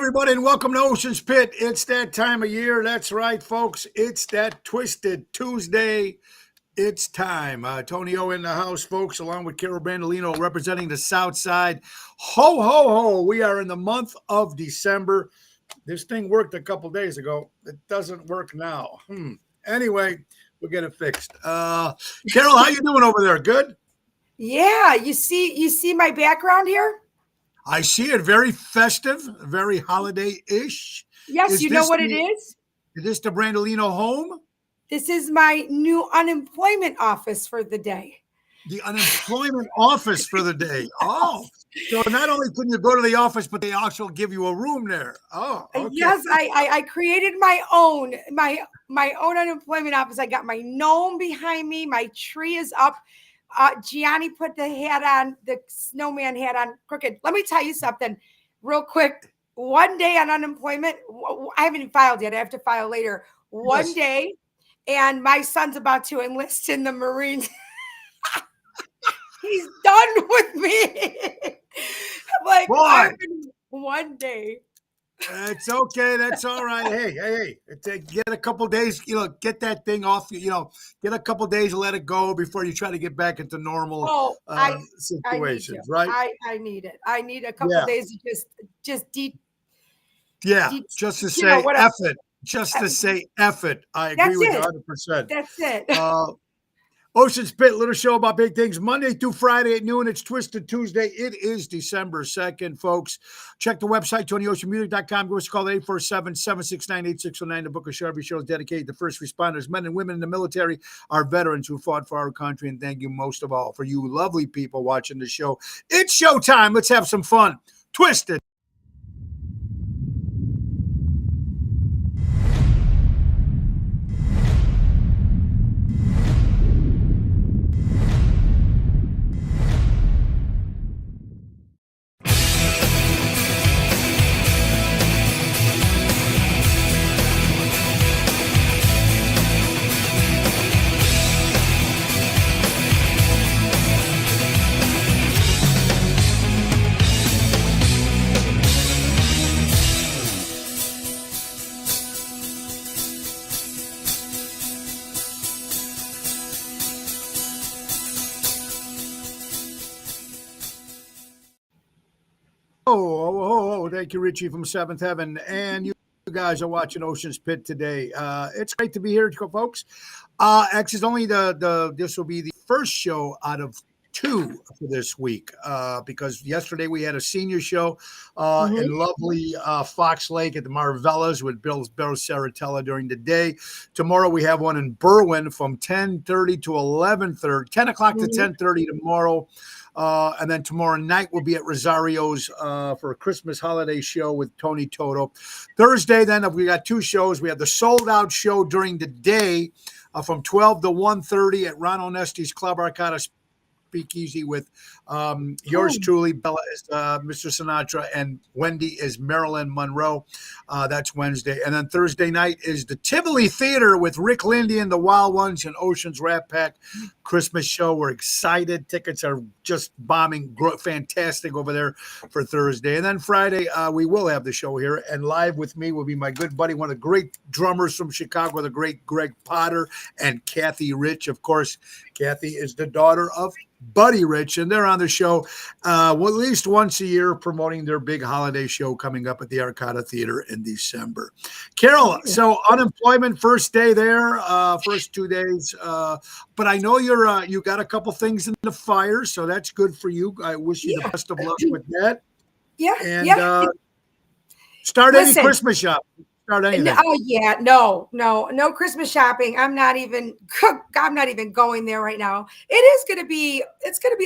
everybody, and welcome to Ocean's Pit. It's that time of year. That's right, folks. It's that Twisted Tuesday. It's time. Tony O in the house, folks, along with Carol Brandolino representing the South Side. Ho, ho, ho. We are in the month of December. This thing worked a couple days ago. It doesn't work now. Anyway, we'll get it fixed. Carol, how you doing over there? Good? Yeah, you see my background here? I see it. Very festive, very holiday-ish. Yes, you know what it is? Is this the Brandolino home? This is my new unemployment office for the day. The unemployment office for the day. Oh, so not only can you go to the office, but they also give you a room there. Oh, okay. Yes, I created my own unemployment office. I got my gnome behind me. My tree is up. Gianni put the hat on, the snowman hat on crooked. Let me tell you something real quick. One day on unemployment, I haven't even filed yet. I have to file later. One day, and my son's about to enlist in the Marines. He's done with me. I'm like, one day. It's okay. That's all right. Hey. Get a couple days, get that thing off, get a couple days and let it go before you try to get back into normal situations, right? I need it. I need a couple days to just to say F it. Just to say F it. I agree with you 100%. That's it. Ocean's Pit, little show about big things, Monday through Friday at noon. It's Twisted Tuesday. It is December 2nd, folks. Check the website, TonyOceanMusic.com. Give us a call at 847-769-8609. The book of show. Every show is dedicated to first responders, men and women in the military, our veterans who fought for our country. And thank you most of all for you lovely people watching the show. It's showtime. Let's have some fun. Twisted. Thank you, Richie from Seventh Heaven. And you guys are watching Ocean's Pit today. It's great to be here, folks. Actually, it's only this will be the first show out of two for this week because yesterday we had a senior show in lovely Fox Lake at the Marvellas with Bill Saratella during the day. Tomorrow we have one in Berwyn from 10:30 to 11:30, 10 o'clock to 10:30 tomorrow. And then tomorrow night we'll be at Rosario's for a Christmas holiday show with Tony Toto. Thursday, then we got two shows. We have the sold out show during the day from 12 to 1:30 at Ron Onesti's Club Arcada Speakeasy with yours truly, Bella is Mr. Sinatra, and Wendy is Marilyn Monroe. That's Wednesday. And then Thursday night is the Tivoli Theater with Rick Lindy and the Wild Ones and Ocean's Rat Pack Christmas show. We're excited. Tickets are just bombing. Fantastic over there for Thursday. And then Friday, we will have the show here. And live with me will be my good buddy, one of the great drummers from Chicago, the great Greg Potter, and Kathy Rich. Of course, Kathy is the daughter of Buddy Rich, and they're on the show at least once a year promoting their big holiday show coming up at the Arcada Theater in December. Carol, so unemployment first day there, first 2 days, but I know you got a couple things in the fire, so that's good for you. I wish you the best of luck with that. Start any Christmas shop. No Christmas shopping. I'm not even going there right now. It's going to be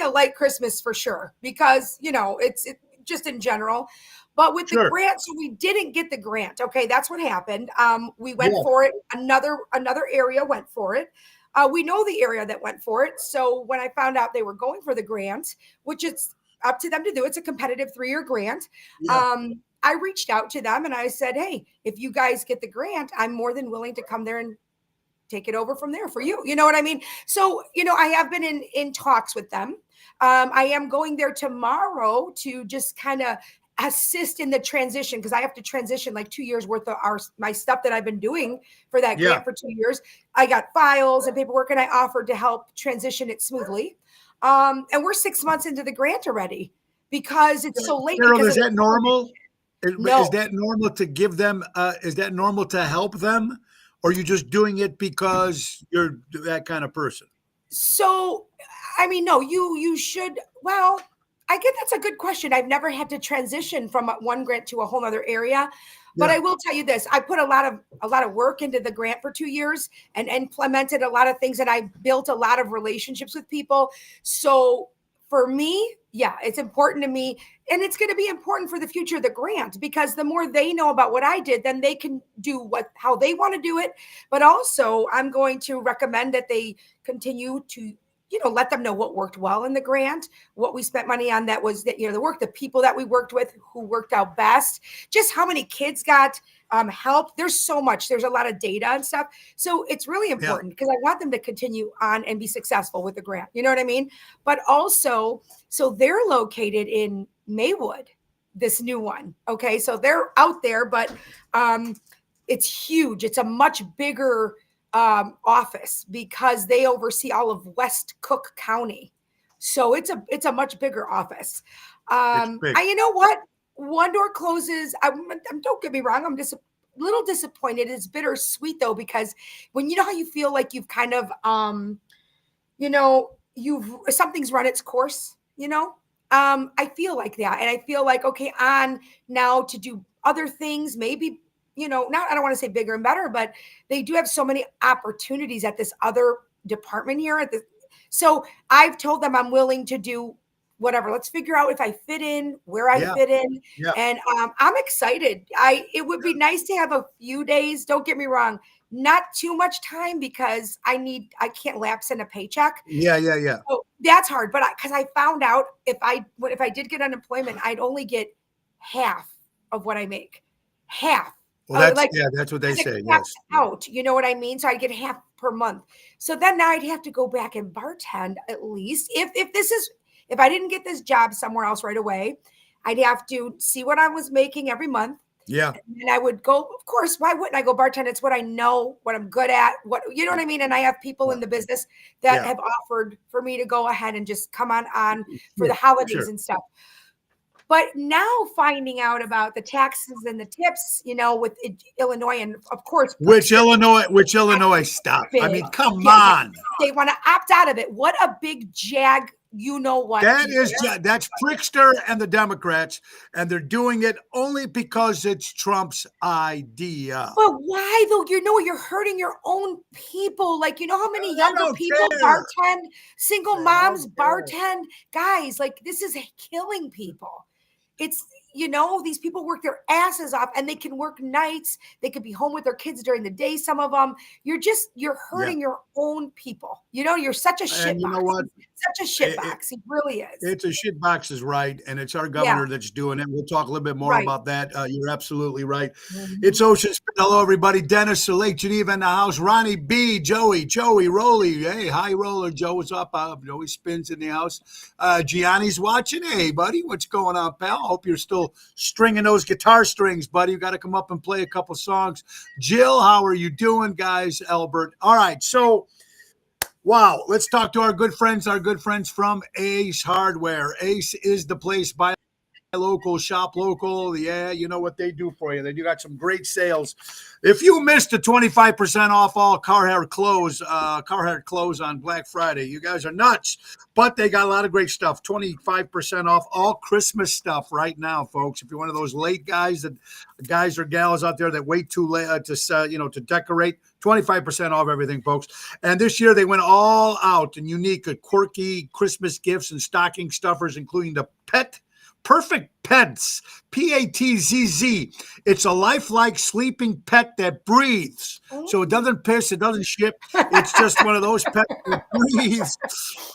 a light Christmas for sure because it's just in general. But with the grant, so we didn't get the grant. Okay, that's what happened. We went for it. Another area went for it. We know the area that went for it. So when I found out they were going for the grant, which it's up to them to do, it's a competitive 3-year grant. I reached out to them and I said, hey, if you guys get the grant, I'm more than willing to come there and take it over from there for you. You know what I mean? So, I have been in talks with them. I am going there tomorrow to just kind of assist in the transition, because I have to transition like 2 years worth of my stuff that I've been doing for that grant for 2 years. I got files and paperwork, and I offered to help transition it smoothly. And we're 6 months into the grant already because it's so late. Carol, is that normal? No. Is that normal to give them? Is that normal to help them, or are you just doing it because you're that kind of person? So, I mean, no, you should. Well, I get that's a good question. I've never had to transition from one grant to a whole other area, but I will tell you this: I put a lot of work into the grant for 2 years and implemented a lot of things, and I built a lot of relationships with people. So for me, yeah, it's important to me, and it's going to be important for the future of the grant, because the more they know about what I did, then they can do how they want to do it. But also, I'm going to recommend that they continue to let them know what worked well in the grant, what we spent money on that was the work, the people that we worked with who worked out best, just how many kids got help. There's so much. There's a lot of data and stuff. So it's really important because I want them to continue on and be successful with the grant. You know what I mean? But also, so they're located in Maywood, this new one. Okay. So they're out there, but it's huge. It's a much bigger office because they oversee all of West Cook County. So it's a much bigger office. You know what? One door closes. Don't get me wrong. I'm just a little disappointed. It's bittersweet though, because when how you feel like you've kind of, something's run its course, I feel like that. And I feel like, okay, on now to do other things, maybe I don't want to say bigger and better, but they do have so many opportunities at this other department here. So I've told them I'm willing to do whatever. Let's figure out if I fit in, where I fit in. Yeah. And I'm excited. It would be nice to have a few days. Don't get me wrong. Not too much time because I can't lapse in a paycheck. Yeah. So that's hard. But because I found out if I did get unemployment, I'd only get half of what I make. Half. Well, that's what they say. Yes. Out, you know what I mean? So I get half per month. So then now I'd have to go back and bartend at least. If I didn't get this job somewhere else right away, I'd have to see what I was making every month. Yeah. And I would go, of course, why wouldn't I go bartend? It's what I know, what I'm good at, you know what I mean? And I have people in the business that have offered for me to go ahead and just come on for the holidays and stuff. But now finding out about the taxes and the tips, with Illinois, and of course, which Illinois stopped. I mean, come on. They want to opt out of it. What a big jag. You know what? That's Pritzker and the Democrats, and they're doing it only because it's Trump's idea. But why though? You're hurting your own people. Like, how many younger people bartend, single moms bartend, guys, like this is killing people. It's, these people work their asses off and they can work nights. They could be home with their kids during the day. Some of them, you're hurting your own people. You're such a shit box. You know what? Such a shit box. He really is. It's a shit box is right. And it's our governor that's doing it. We'll talk a little bit more about that. You're absolutely right. Mm-hmm. It's Ocean Spit. Hello, everybody. Dennis, Lake Geneva in the house. Ronnie B, Joey, Rolly. Hey, hi, Roller. Joe, what's up? Joey Spins in the house. Gianni's watching. Hey, buddy, what's going on, pal? Hope you're still stringing those guitar strings, buddy. You got to come up and play a couple songs. Jill, how are you doing, guys? Albert. All right. So, wow. Let's talk to our good friends from Ace Hardware. Ace is the place. Buy local, shop local. Yeah, you know what they do for you. They do got some great sales. If you missed the 25% off all Carhartt clothes on Black Friday, you guys are nuts. But they got a lot of great stuff. 25% off all Christmas stuff right now, folks. If you're one of those late guys or gals out there that wait too late to decorate, 25% off everything, folks. And this year they went all out in unique, quirky Christmas gifts and stocking stuffers, including the Perfect Pets, P-A-T-Z-Z. It's a lifelike sleeping pet that breathes. So it doesn't piss, it doesn't shit. It's just one of those pets that breathes.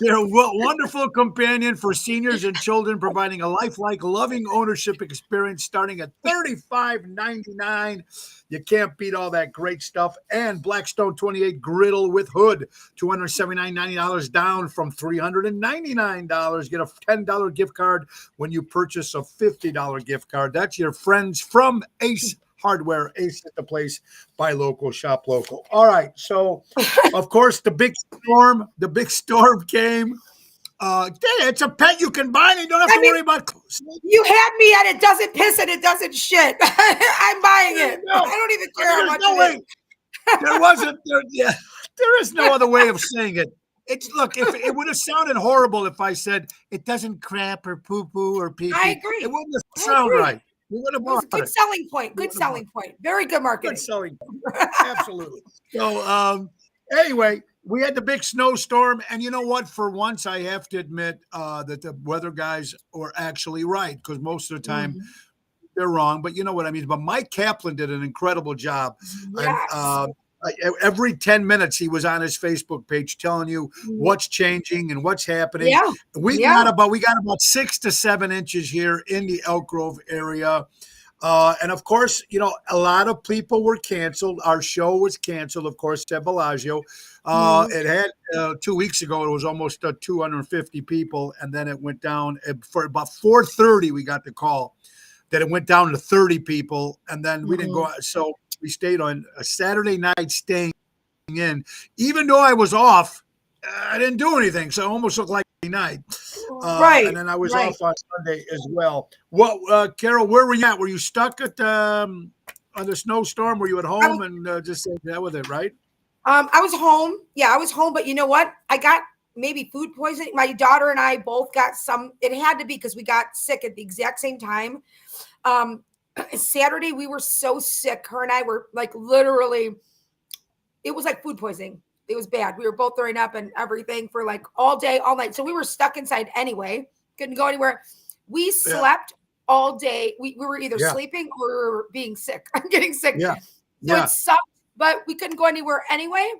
They're a wonderful companion for seniors and children, providing a lifelike, loving ownership experience starting at $35.99. You can't beat all that great stuff. And Blackstone 28 griddle with hood, $279.90 down from $399. Get a $10 gift card when you purchase a $50 gift card. That's your friends from Ace Hardware. Ace is the place. Buy local, shop local. All right. So, of course, the big storm came. It's a pet you can buy and you don't have to worry about. You had me at it doesn't piss and it doesn't shit. I'm buying it. I don't even care how much it is. There is no other way of saying it. Look, if it would have sounded horrible if I said it doesn't crap or poo poo or pee pee. I agree. It wouldn't have sounded right. We would have bought it. Good selling point. Good selling point. Very good marketing. Good selling point. Absolutely. So anyway, we had the big snowstorm, and you know what? For once, I have to admit that the weather guys were actually right, because most of the time they're wrong. But you know what I mean. But Mike Kaplan did an incredible job. Yes. And, every 10 minutes, he was on his Facebook page telling you what's changing and what's happening. Yeah. We got about 6 to 7 inches here in the Elk Grove area. And of course, you know, a lot of people were canceled. Our show was canceled, of course, at Bellagio. It had 2 weeks ago, it was almost 250 people. And then it went down for about 4:30. We got the call that it went down to 30 people. And then we didn't go. So we stayed on a Saturday night staying in. Even though I was off, I didn't do anything. So it almost looked like a night. Right. And then I was off on Sunday as well. What, Carol, where were you at? Were you stuck at on the snowstorm? Were you at home and just said that with it, right? I was home. Yeah, I was home. But you know what? I got maybe food poisoning. My daughter and I both got some. It had to be because we got sick at the exact same time. Saturday, we were so sick. Her and I were like literally, it was like food poisoning. It was bad. We were both throwing up and everything for like all day, all night. So we were stuck inside anyway. Couldn't go anywhere. We slept all day. We were either sleeping or being sick. I'm getting sick. Yeah. So it sucked, but we couldn't go anywhere anyway.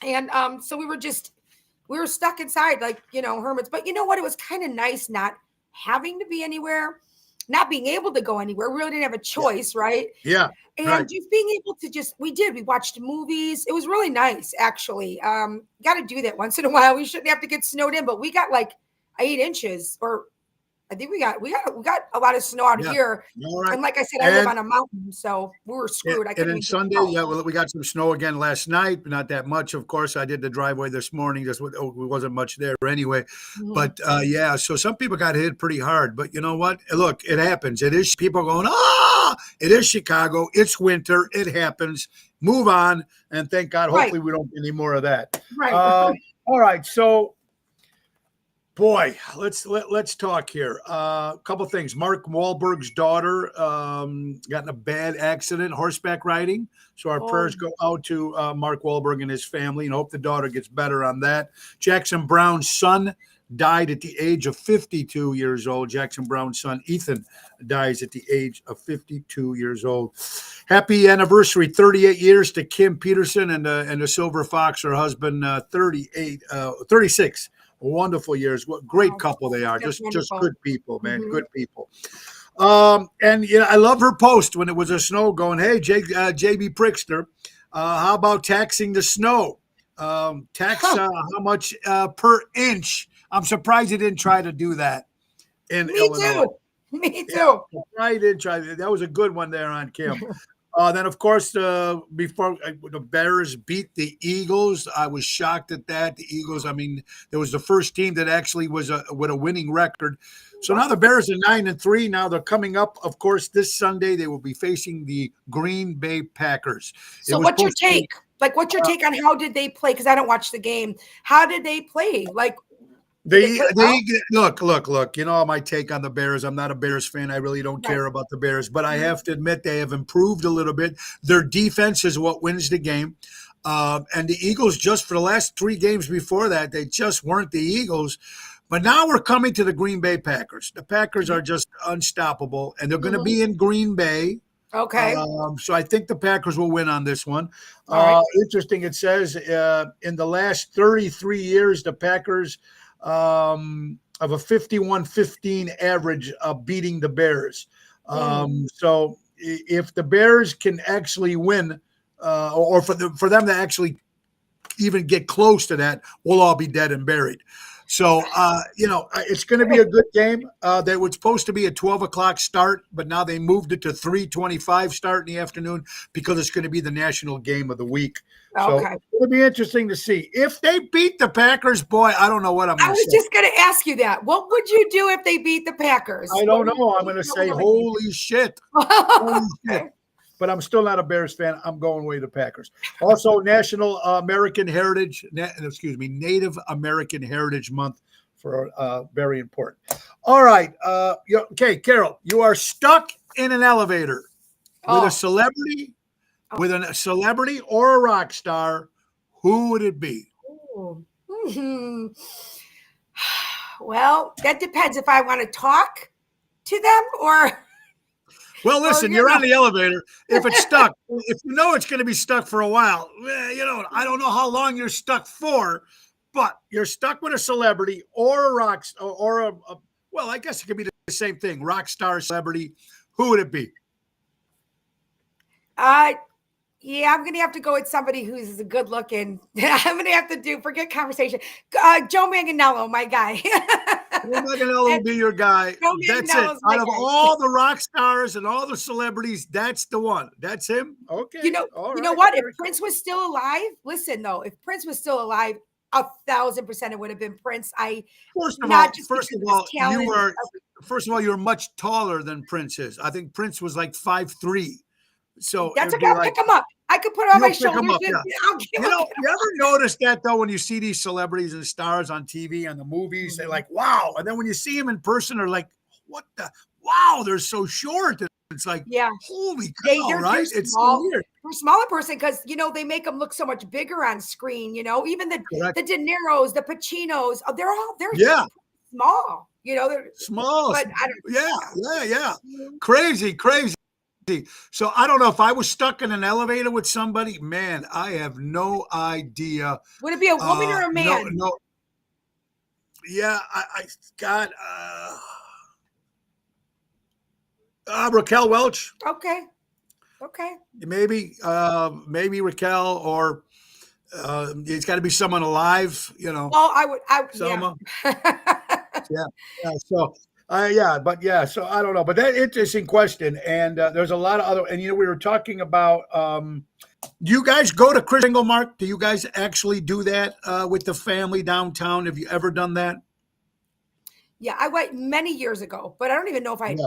And so we were stuck inside like, you know, hermits. But you know what? It was kind of nice not having to be anywhere, not being able to go anywhere. We really didn't have a choice, right? Yeah. And just being able to we watched movies. It was really nice, actually. Got to do that once in a while. We shouldn't have to get snowed in, but we got like 8 inches, or I think we got a lot of snow out here. Right. And like I said, I live on a mountain, so we were screwed. And then Sunday, we got some snow again last night, but not that much. Of course, I did the driveway this morning. It wasn't much there anyway. But so some people got hit pretty hard. But you know what? Look, it happens. It is people going, it is Chicago. It's winter. It happens. Move on. And thank God, hopefully we don't get any more of that. Right. All right. So, boy, let's talk here. A couple things. Mark Wahlberg's daughter got in a bad accident, horseback riding. So our prayers go out to Mark Wahlberg and his family, and hope the daughter gets better on that. Jackson Brown's son died at the age of 52 years old. Jackson Brown's son, Ethan, dies at the age of 52 years old. Happy anniversary, 38 years to Kim Peterson and the Silver Fox, her husband, 36. Wonderful years. What great couple they are. Just good people, man. Good people. And you know, I love her post when it was a snow going, hey, JB Prickster, how about taxing the snow? Tax how much per inch? I'm surprised he didn't try to do that in Illinois. Me too. I did try. That was a good one there on Kim. Then, of course, before the Bears beat the Eagles, I was shocked at that. The Eagles, I mean, it was the first team that actually was with a winning record. So now the Bears are 9-3. Now they're coming up. Of course, this Sunday they will be facing the Green Bay Packers. So what's your take? What's your take on how did they play? Because I don't watch the game. How did they play? They look, you know my take on the Bears. I'm not a Bears fan. I really don't care about the Bears, but I have to admit they have improved a little bit. Their defense is what wins the game. And the Eagles, just for the last 3 games before that, they just weren't the Eagles. But now we're coming to the Green Bay Packers. The Packers are just unstoppable, and they're going to be in Green Bay. Okay. So I think the Packers will win on this one. Interesting. It says in the last 33 years, the Packers of a 51-15 average beating the Bears. So if the Bears can actually win, or for them to actually even get close to that, we'll all be dead and buried. So, it's going to be a good game. That was supposed to be a 12 o'clock start, but now they moved it to 3:25 start in the afternoon because it's going to be the national game of the week. So Okay. it'll be interesting to see. If they beat the Packers, boy, I don't know what I'm I going to was say. just going to ask you that. What would you do if they beat the Packers? I don't know. I'm going to say, holy shit. Holy shit. Okay. But I'm still not a Bears fan. I'm going way to Packers. Also, National American Heritage, Native American Heritage Month for very important. All right. Okay, Carol, you are stuck in an elevator with a celebrity, or a rock star. Who would it be? Hmm. Well, that depends if I want to talk to them or. Well, listen, you're on the elevator. If it's stuck, if you know it's going to be stuck for a while, I don't know how long you're stuck for, but you're stuck with a celebrity or a rock or well, I guess it could be the same thing. Rock star, celebrity. Who would it be? Yeah, I'm going to have to go with somebody who's good looking. I'm going to have to forget conversation. Joe Manganiello, my guy. Joe Manganiello will be your guy. That's it. Out of all the rock stars and all the celebrities, that's the one. That's him. Okay. You know what? If Prince was still alive, listen though, if Prince was still alive, 1,000% it would have been Prince. First of all, you were much taller than Prince is. I think Prince was like 5'3". So that's okay. I'll pick him up. I could put it on my shoulders. You ever notice that though when you see these celebrities and stars on TV and the movies, they're like, wow. And then when you see them in person, they're like, what the? Wow, they're so short. It's like, holy cow, right? It's so weird. For a smaller person, because they make them look so much bigger on screen. Even the De Niro's, the Pacinos, they're small. They're small. But I don't. Yeah. Crazy. So I don't know if I was stuck in an elevator with somebody, man, I have no idea. Would it be a woman or a man? No. Yeah, I got Raquel Welch. Okay. Maybe Raquel, or it's got to be someone alive, Well, I Selma. Yeah. So so I don't know, but that interesting question. And there's a lot of other, and we were talking about, do you guys go to Kris Kringle Mart? Do you guys actually do that with the family downtown? Have you ever done that? Yeah, I went many years ago, but I don't even know if I had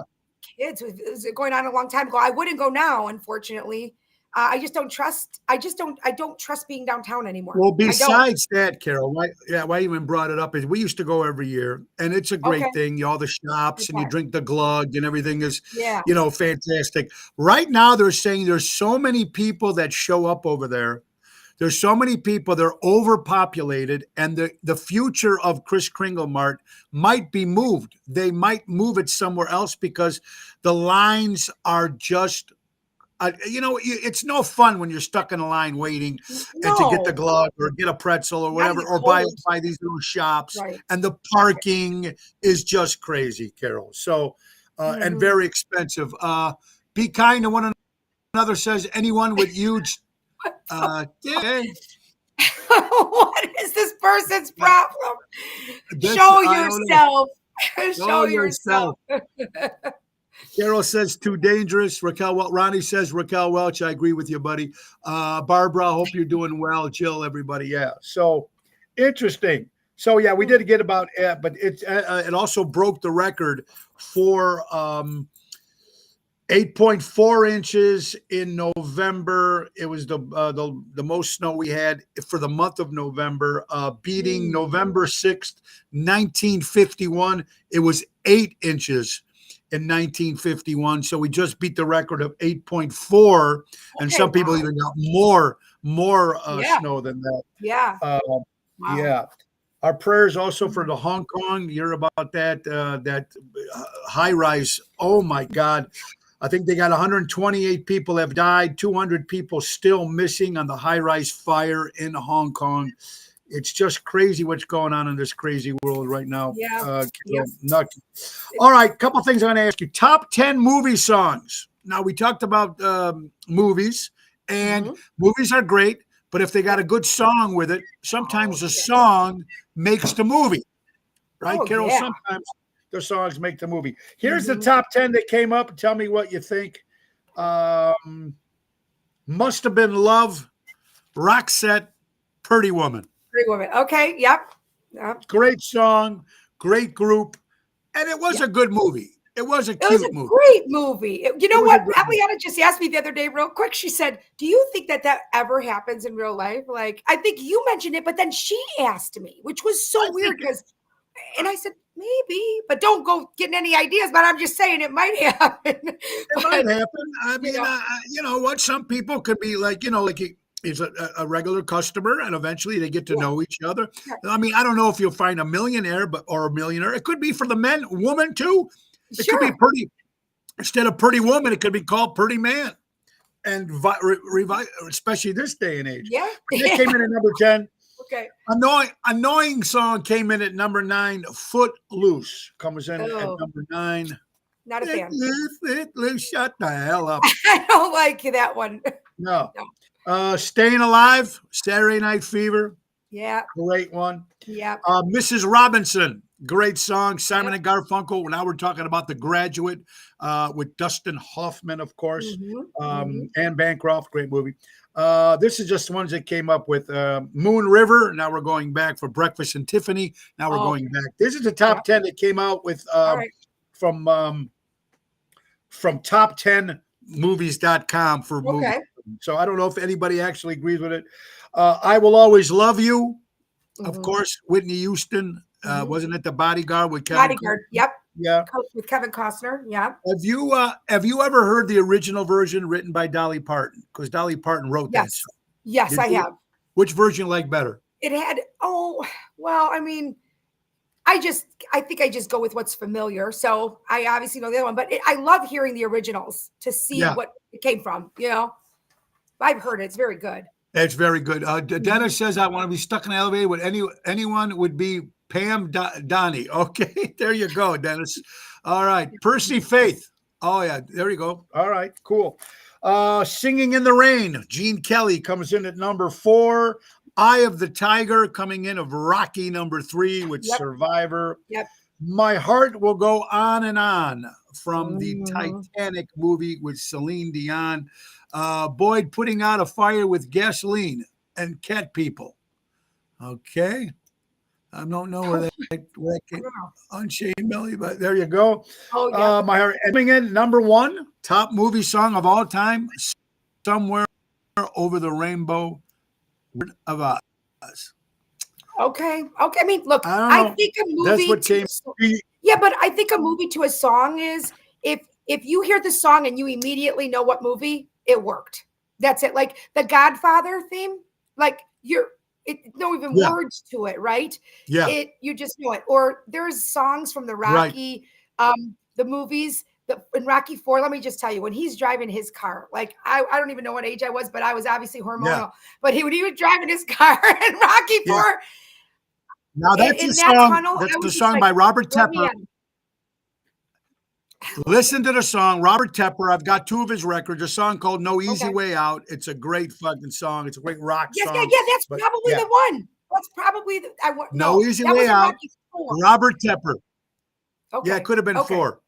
kids. It was going on a long time ago. I wouldn't go now, unfortunately. I just don't trust. I don't trust being downtown anymore. Well, besides that, Carol, why you even brought it up is we used to go every year, and it's a great thing. All the shops and you drink the glug and everything is, fantastic. Right now, they're saying there's so many people that show up over there. There's so many people. They're overpopulated, and the future of Kris Kringle Mart might be moved. They might move it somewhere else because the lines are just. It's no fun when you're stuck in a line waiting and to get the glove or get a pretzel or whatever, or buy these little shops. Right. And the parking is just crazy, Carol. So, and very expensive. Be kind to one another, says anyone with huge. What is this person's problem? Show yourself. Show yourself. Carol says too dangerous. Ronnie says Raquel Welch. I agree with you, buddy. Barbara, hope you're doing well. Jill, everybody. Yeah. So interesting. So yeah, we did get about, but it also broke the record for 8.4 inches in November. It was the most snow we had for the month of November, beating November 6th, 1951. It was 8 inches. In 1951, so we just beat the record of 8.4, and some people even got more snow than that. Yeah. Yeah. Our prayers also for the Hong Kong. You hear about that high rise. Oh my God. I think they got 128 people have died, 200 people still missing on the high rise fire in Hong Kong. It's just crazy what's going on in this crazy world right now. Yeah. Nuts. All right, couple things I'm going to ask you. Top 10 movie songs. Now, we talked about movies, and movies are great, but if they got a good song with it, sometimes the song makes the movie. right, Oh, Carol? yeah. Sometimes the songs make the movie. Here's the Mhm. top 10 that came up. Tell me what you think. Must Have Been Love, Roxette, Pretty Woman. Pretty Woman. Okay. Yep. Yep. Great song, great group, and it was Yep. a good movie. It was a It was cute a movie. great movie. You It know was a what? great movie. Eliana just asked me the other day, real quick. She said, "Do you think that that ever happens in real life?" Like, I think you mentioned it, but then she asked me, which was so I weird think because, and I said, maybe, but don't go getting any ideas. But I'm just saying it might happen. it might But happen. I you mean, know, you know what? Some people could be like, like he's a regular customer, and eventually they get to yeah, know each other. yeah, I mean, I don't know if you'll find a millionaire, or a millionaire. It could be for the men, woman too. It could be sure, pretty. Instead of Pretty Woman, it could be called Pretty Man, and especially this day and age. yeah, But that yeah. came in at number 10. Okay. Annoying song came in at number 9. Footloose comes in at Oh, number 9. not a fan. Footloose, shut the hell up. I don't like that one. No. No. Staying Alive, Saturday Night Fever, Yeah, great one. yeah, Mrs. Robinson, great song. Simon yeah. and Garfunkel. Now we're talking about The Graduate with Dustin Hoffman, of course, Anne Bancroft, great movie. This is just ones that came up with Moon River. Now we're going back for Breakfast and Tiffany. Now we're Oh, going back. This is the top 10 that came out with all right. from top 10 movies.com for movies. Okay. So I don't know if anybody actually agrees with it. I Will Always Love You, of Mhm. course, Whitney Houston. Mhm. Wasn't it The Bodyguard with Kevin? Bodyguard. Yep. Yeah. With Kevin Costner. Yeah. Have you ever heard the original version written by Dolly Parton? Because Dolly Parton wrote that Yes. song. Yes, Did I you? have. Which version you like better? It had, oh, well, I mean, I think I just go with what's familiar. So I obviously know the other one, but I love hearing the originals to see Yeah. what it came from. I've heard it. It's very good. It's very good. Dennis says, I want to be stuck in an elevator with anyone would be Pam Donnie. Okay, there you go, Dennis. All right. Percy Faith. Oh, yeah, there you go. All right, cool. Singing in the Rain. Gene Kelly comes in at number 4. Eye of the Tiger coming in of Rocky number 3 with Yep. Survivor. Yep. My Heart Will Go On and On from the Mhm. Titanic movie with Celine Dion. Boyd Putting Out a Fire with Gasoline and Cat People. Okay. I don't know where that came Unchained Melody, but there you go. Oh, yeah. My Heart coming in number 1, top movie song of all time, Somewhere Over the Rainbow, Wizard of Oz. Okay. Okay. I mean, look, I don't I know. think a movie That's what to came. yeah, but I think a movie to a song is if you hear the song and you immediately know what movie, it worked. That's it. Like the Godfather theme, like no even Yeah. words to it, right? Yeah. You just know it. Or there's songs from the Rocky, the movies. In Rocky 4, let me just tell you, when he's driving his car, like I don't even know what age I was, but I was obviously hormonal. Yeah. But when he was driving his car in Rocky 4, Now that's in a that song. tunnel, I That's was a just song like, by Robert let me Tepper. in. Listen to the song, Robert Tepper. I've got 2 of his records. A song called "No Easy Okay. Way Out." It's a great fucking song. It's a great rock Yes, song. yeah, that's but probably yeah. the one. That's probably the I want. No Easy that Way was in Out. Rocky 4. Robert Tepper. Okay. Yeah, it could have been Okay. 4.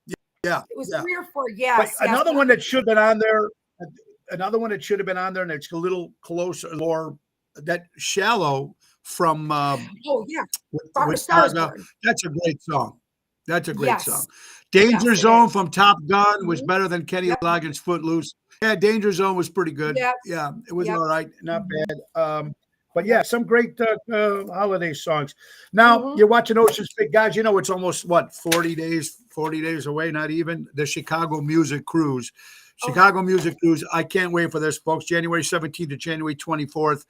Yeah, It was yeah. 3 or 4. But Yes. another one that should have been on there. Another one that should have been on there, and it's a little closer, or that "Shallow" from Oh yeah. with Stars Gaga. Born. That's a great song. That's a great Yes. song. Danger Yes, it Zone is. from Top Gun was Mhm. better than Kenny Yep. Loggins' Footloose. Yeah, Danger Zone was pretty good. Yep. Yeah, it was Yep. all right, not Mhm. bad. But Yep. yeah, some great holiday songs. Now Mhm. you're watching Ocean's 8, guys. You know it's almost 40 days away, not even the Chicago Music Cruise. Chicago Music Cruise. I can't wait for this, folks. January 17th to January 24th.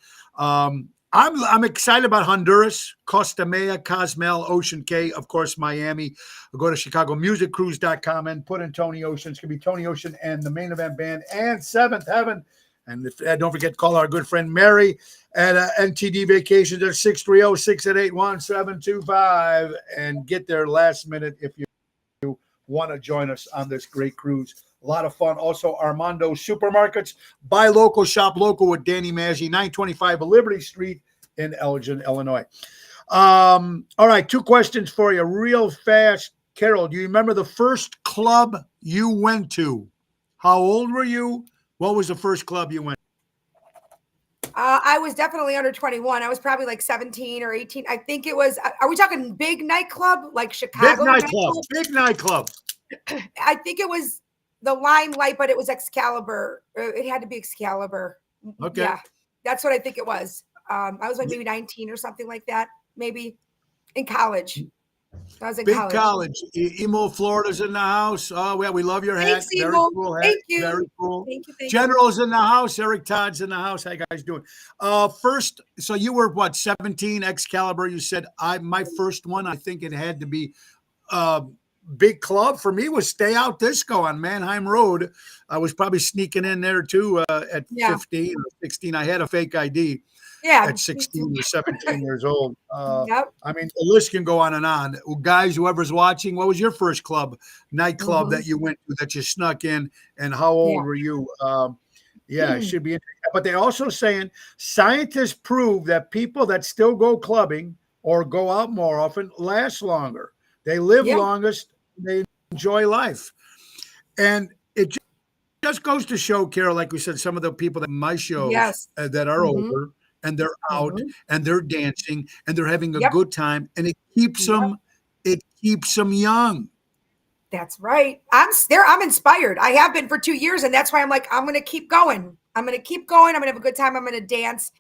I'm excited about Honduras, Costa Maya, Cozumel, Ocean Cay, of course, Miami. Go to ChicagoMusicCruise.com and put in Tony Ocean. It's going to be Tony Ocean and the Main Event Band and Seventh Heaven. And don't forget to call our good friend Mary at NTD Vacations at 630-688-1725 and get there last minute if you want to join us on this great cruise. A lot of fun. Also, Armando Supermarkets. Buy local, shop local with Danny Maggi, 925 Liberty Street in Elgin, Illinois. All right, two questions for you, real fast. Carol, do you remember the first club you went to? How old were you? What was the first club you went? I was definitely under 21. I was probably like 17 or 18. I think it was. Are we talking big nightclub like Big Chicago nightclub. nightclub? Big nightclub. I think it was the Limelight, but it was Excalibur. It had to be Excalibur. Okay. Yeah, that's what I think it was. I was like maybe 19 or something like that, maybe in college. I was in Big college. college. Emo, Florida's in the house. Oh, yeah, we love your hat. Thanks, Very Emo. cool hat. Thank you. Very cool. Thank you. General's in the house. Eric Todd's in the house. How you guys doing? First, so you were what, 17, Excalibur? You said my first one, I think it had to be big club for me was Stay Out Disco on Mannheim Road. I was probably sneaking in there too at 15 or 16. I had a fake ID. Yeah, at 16 or 17 years old. Yep. I mean, the list can go on and on. Guys, whoever's watching, what was your first nightclub that you went to, that you snuck in, and how old were you? It should be interesting. But they're also saying scientists prove that people that still go clubbing or go out more often last longer. They live longest. They enjoy life. And it just goes to show, Carol, like we said, some of the people that my shows that are older, and they're out and they're dancing and they're having a good time, and it keeps them young. That's right. I'm inspired. I have been for 2 years, and that's why I'm like, I'm going to keep going. I'm going to have a good time. I'm going to dance,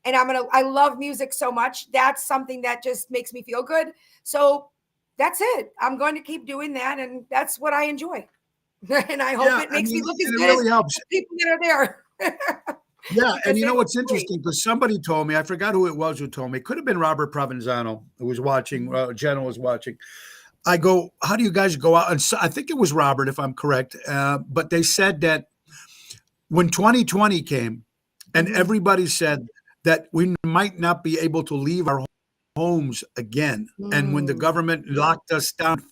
and I love music so much. That's something that just makes me feel good. So that's it. I'm going to keep doing that, and that's what I enjoy. And I hope it makes me look as good really as helps. people that are there. Yeah, and you know what's interesting, because somebody told me, I forgot who it was who told me, it could have been Robert Provenzano who was watching, Jenna was watching. I go, how do you guys go out? And so, I think it was Robert, if I'm correct, but they said that when 2020 came and everybody said that we might not be able to leave our homes again, and when the government locked us down,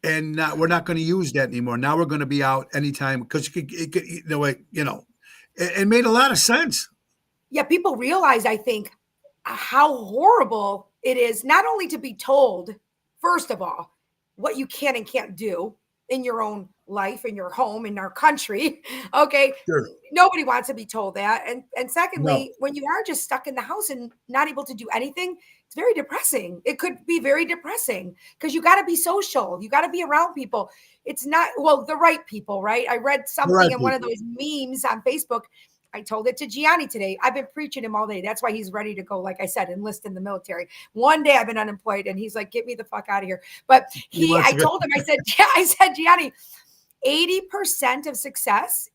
and we're not going to use that anymore. Now we're going to be out anytime, because it made a lot of sense. Yeah, people realize, I think, how horrible it is not only to be told, first of all, what you can and can't do in your own life, in your home, in our country. Okay. Sure. Nobody wants to be told that. And secondly, when you are just stuck in the house and not able to do anything, it's very depressing. It could be very depressing because you got to be social. You got to be around people. It's not, the right people, right? I read something in one of those memes on Facebook. I told it to Gianni today. I've been preaching him all day. That's why he's ready to go, like I said, enlist in the military. One day I've been unemployed, and he's like, get me the fuck out of here. But I told him, I said, Gianni, 80% of success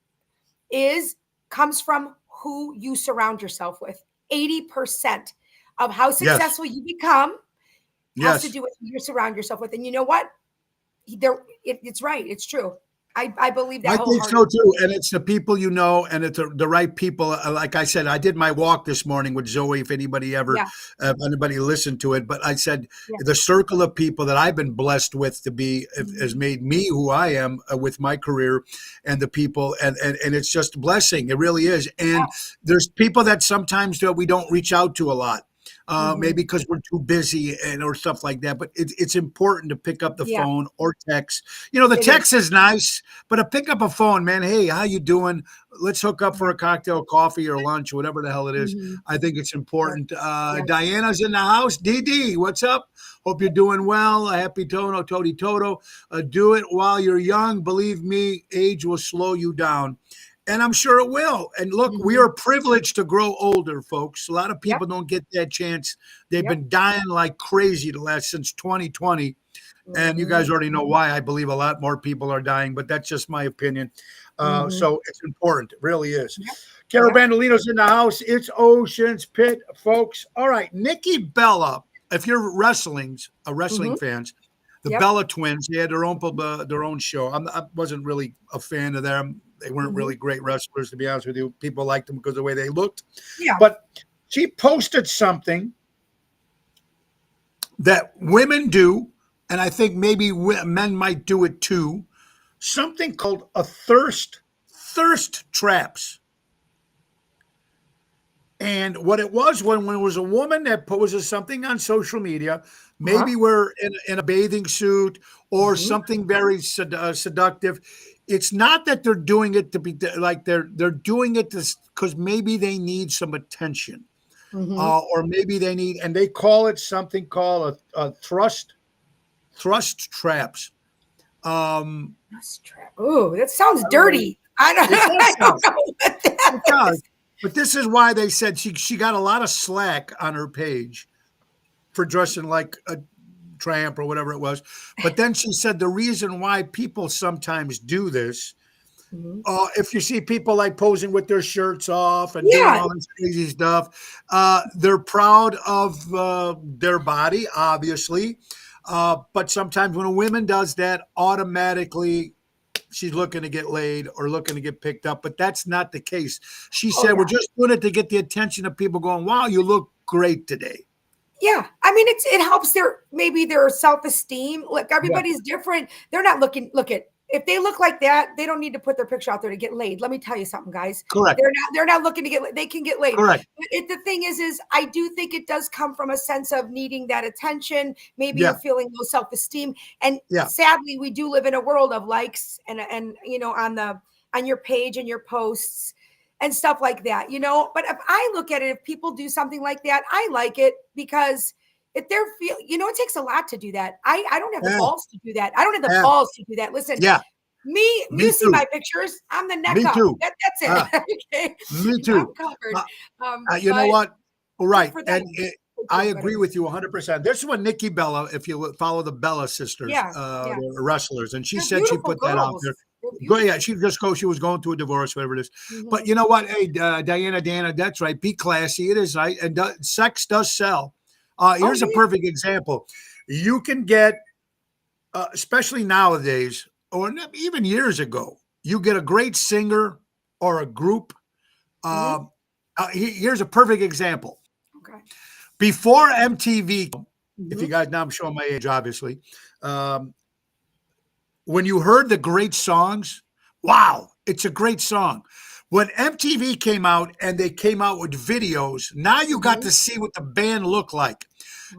comes from who you surround yourself with. 80% of how successful you become has to do with who you surround yourself with. And you know what? It's right. It's true. I believe that. I think so too. And it's the people you know, and it's the right people. Like I said, I did my walk this morning with Zoe, if anybody anybody listened to it. But I said the circle of people that I've been blessed with to be has made me who I am with my career, and the people, and it's just a blessing. It really is. And there's people that sometimes we don't reach out to a lot. Maybe because we're too busy or stuff like that. But it's important to pick up the phone or text. The text is nice, but to pick up a phone, man, hey, how you doing? Let's hook up for a cocktail, coffee, or lunch, whatever the hell it is. I think it's important. Diana's in the house. DD, what's up? Hope you're doing well. Happy Todi Toto. Do it while you're young. Believe me, age will slow you down. And I'm sure it will. And look, we are privileged to grow older, folks. A lot of people don't get that chance. They've been dying like crazy since 2020. And you guys already know why. I believe a lot more people are dying, but that's just my opinion. So it's important. It really is. Carol Bandolino's in the house. It's Oceans Pit, folks. All right. Nikki Bella, if you're wrestling fans, the Bella twins, they had their own show. I wasn't really a fan of them. They weren't really great wrestlers, to be honest with you. People liked them because of the way they looked. Yeah. But she posted something that women do, and I think maybe men might do it too, something called a thirst traps. And what it was when it was a woman that posted something on social media, Uh-huh. maybe we're in a bathing suit or Mhm. something very seductive. It's not that they're doing it to be like they're doing it because maybe they need some attention, Mhm. or maybe they need, and they call it something called a thrust traps. Um, That's trap. Ooh, that sounds I don't know. dirty. I don't, It I does don't sound. know what It that does. is. But this is why they said she got a lot of slack on her page for dressing like a tramp or whatever it was. But then she said the reason why people sometimes do this, Mhm. if you see people like posing with their shirts off and doing Yeah. all this crazy stuff, they're proud of their body, obviously. But sometimes when a woman does that, automatically she's looking to get laid or looking to get picked up. But that's not the case. She Oh said, yeah. we're just doing it to get the attention of people going, wow, you look great today. Yeah, I mean, it helps their maybe their self-esteem. Look, Yeah, everybody's different. They're not looking. Look at if they look like that, they don't need to put their picture out there to get laid. Let me tell you something, guys. correct. They're not looking to get. They can get laid. Correct. But the thing is I do think it does come from a sense of needing that attention. Maybe you're Yeah. feeling low self-esteem, and Yeah. sadly, we do live in a world of likes and on your page and your posts and stuff like that, But if I look at it, if people do something like that, I like it because if they're it takes a lot to do that. I don't have the Yeah. balls to do that. I don't have the Yeah. balls to do that. Listen, Yeah. you Me see too. my pictures. I'm the neck Me up. too. That's Ah, it. Okay. me I'm too. covered. Uh, you know But what? good Right. for And them. They I feel agree better. with you 100%. This is what Nikki Bella, if you follow the Bella sisters, Yeah. the Yes. wrestlers, and she They're said she beautiful put that out girls. there. They're Yeah, beautiful. she was going through a divorce, whatever it is. But Mhm. you know what? Hey, Diana, that's right. Be classy. It is right. And sex does sell. Oh Here's a yeah. perfect example. You can get, especially nowadays, or even years ago, you get a great singer or a group. Mhm. Um, Here's a perfect example. Okay. Before MTV, if you Mhm. guys, now I'm showing my age, obviously. Um, when you heard the great songs, wow, it's a great song. When MTV came out and they came out with videos, now you got Mhm. to see what the band looked like.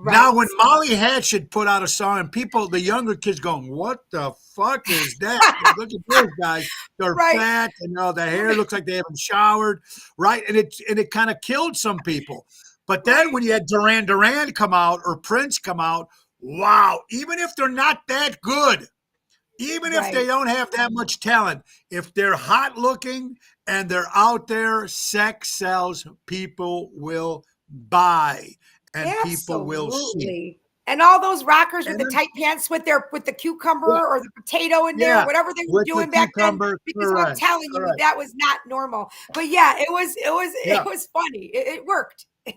Now, when Right. Molly Hatchet put out a song and people, the younger kids going, what the fuck is that? Look at those guys. They're Right. fat and the hair looks like they haven't showered, right? And it kind of killed some people. But then Right. when you had Duran come out or Prince come out, wow, even if they're not that good, even if they Right. don't have that much talent, if they're hot looking and they're out there, sex sells, people will buy and people will see. Absolutely. And all those rockers with And the then, tight pants with the yeah, cucumber or the potato in there, yeah, whatever they were with the doing back then, cucumber, because I'm correct, telling you, correct. that was not normal. But yeah, it Yeah, was funny. It worked. It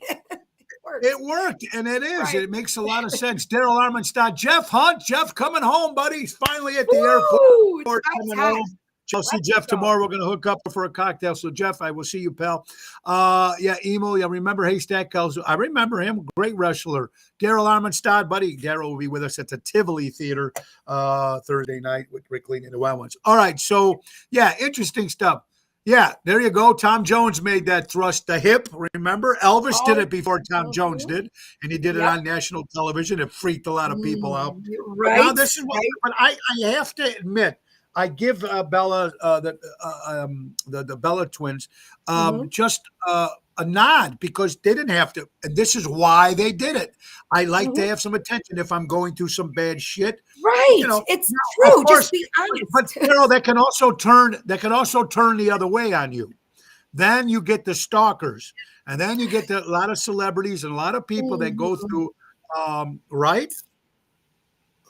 it worked. worked, and it is. Right. It makes a lot of sense. Daryl Armstead, Jeff Hunt, Jeff coming home, buddy. He's finally at the airport. Woo! It's Coming about home. time. I'll see Let's Jeff go. tomorrow. We're going to hook up for a cocktail. So, Jeff, I will see you, pal. Yeah, Emo. Yeah, remember Haystack Kells? I remember him. Great wrestler. Daryl Armstead, buddy. Daryl will be with us at the Tivoli Theater Thursday night with Rick Lee and the Wild Ones. All right. So, yeah, interesting stuff. Yeah, there you go. Tom Jones made that thrust, the hip. Remember, Elvis did Oh, it before Tom Jones mhm. did, and he did it Yep. on national television. It freaked a lot of people out. But now Right. this is what. Right. But I have to admit, I give Bella the Bella twins Mhm. just a nod because they didn't have to, and this is why they did it. I like to Mhm. have some attention if I'm going through some bad shit. Right. You know, It's now, of true. Just course, be but honest. that can also turn the other way on you. Then you get the stalkers, and then you get a lot of celebrities and a lot of people that go Mhm. through, right?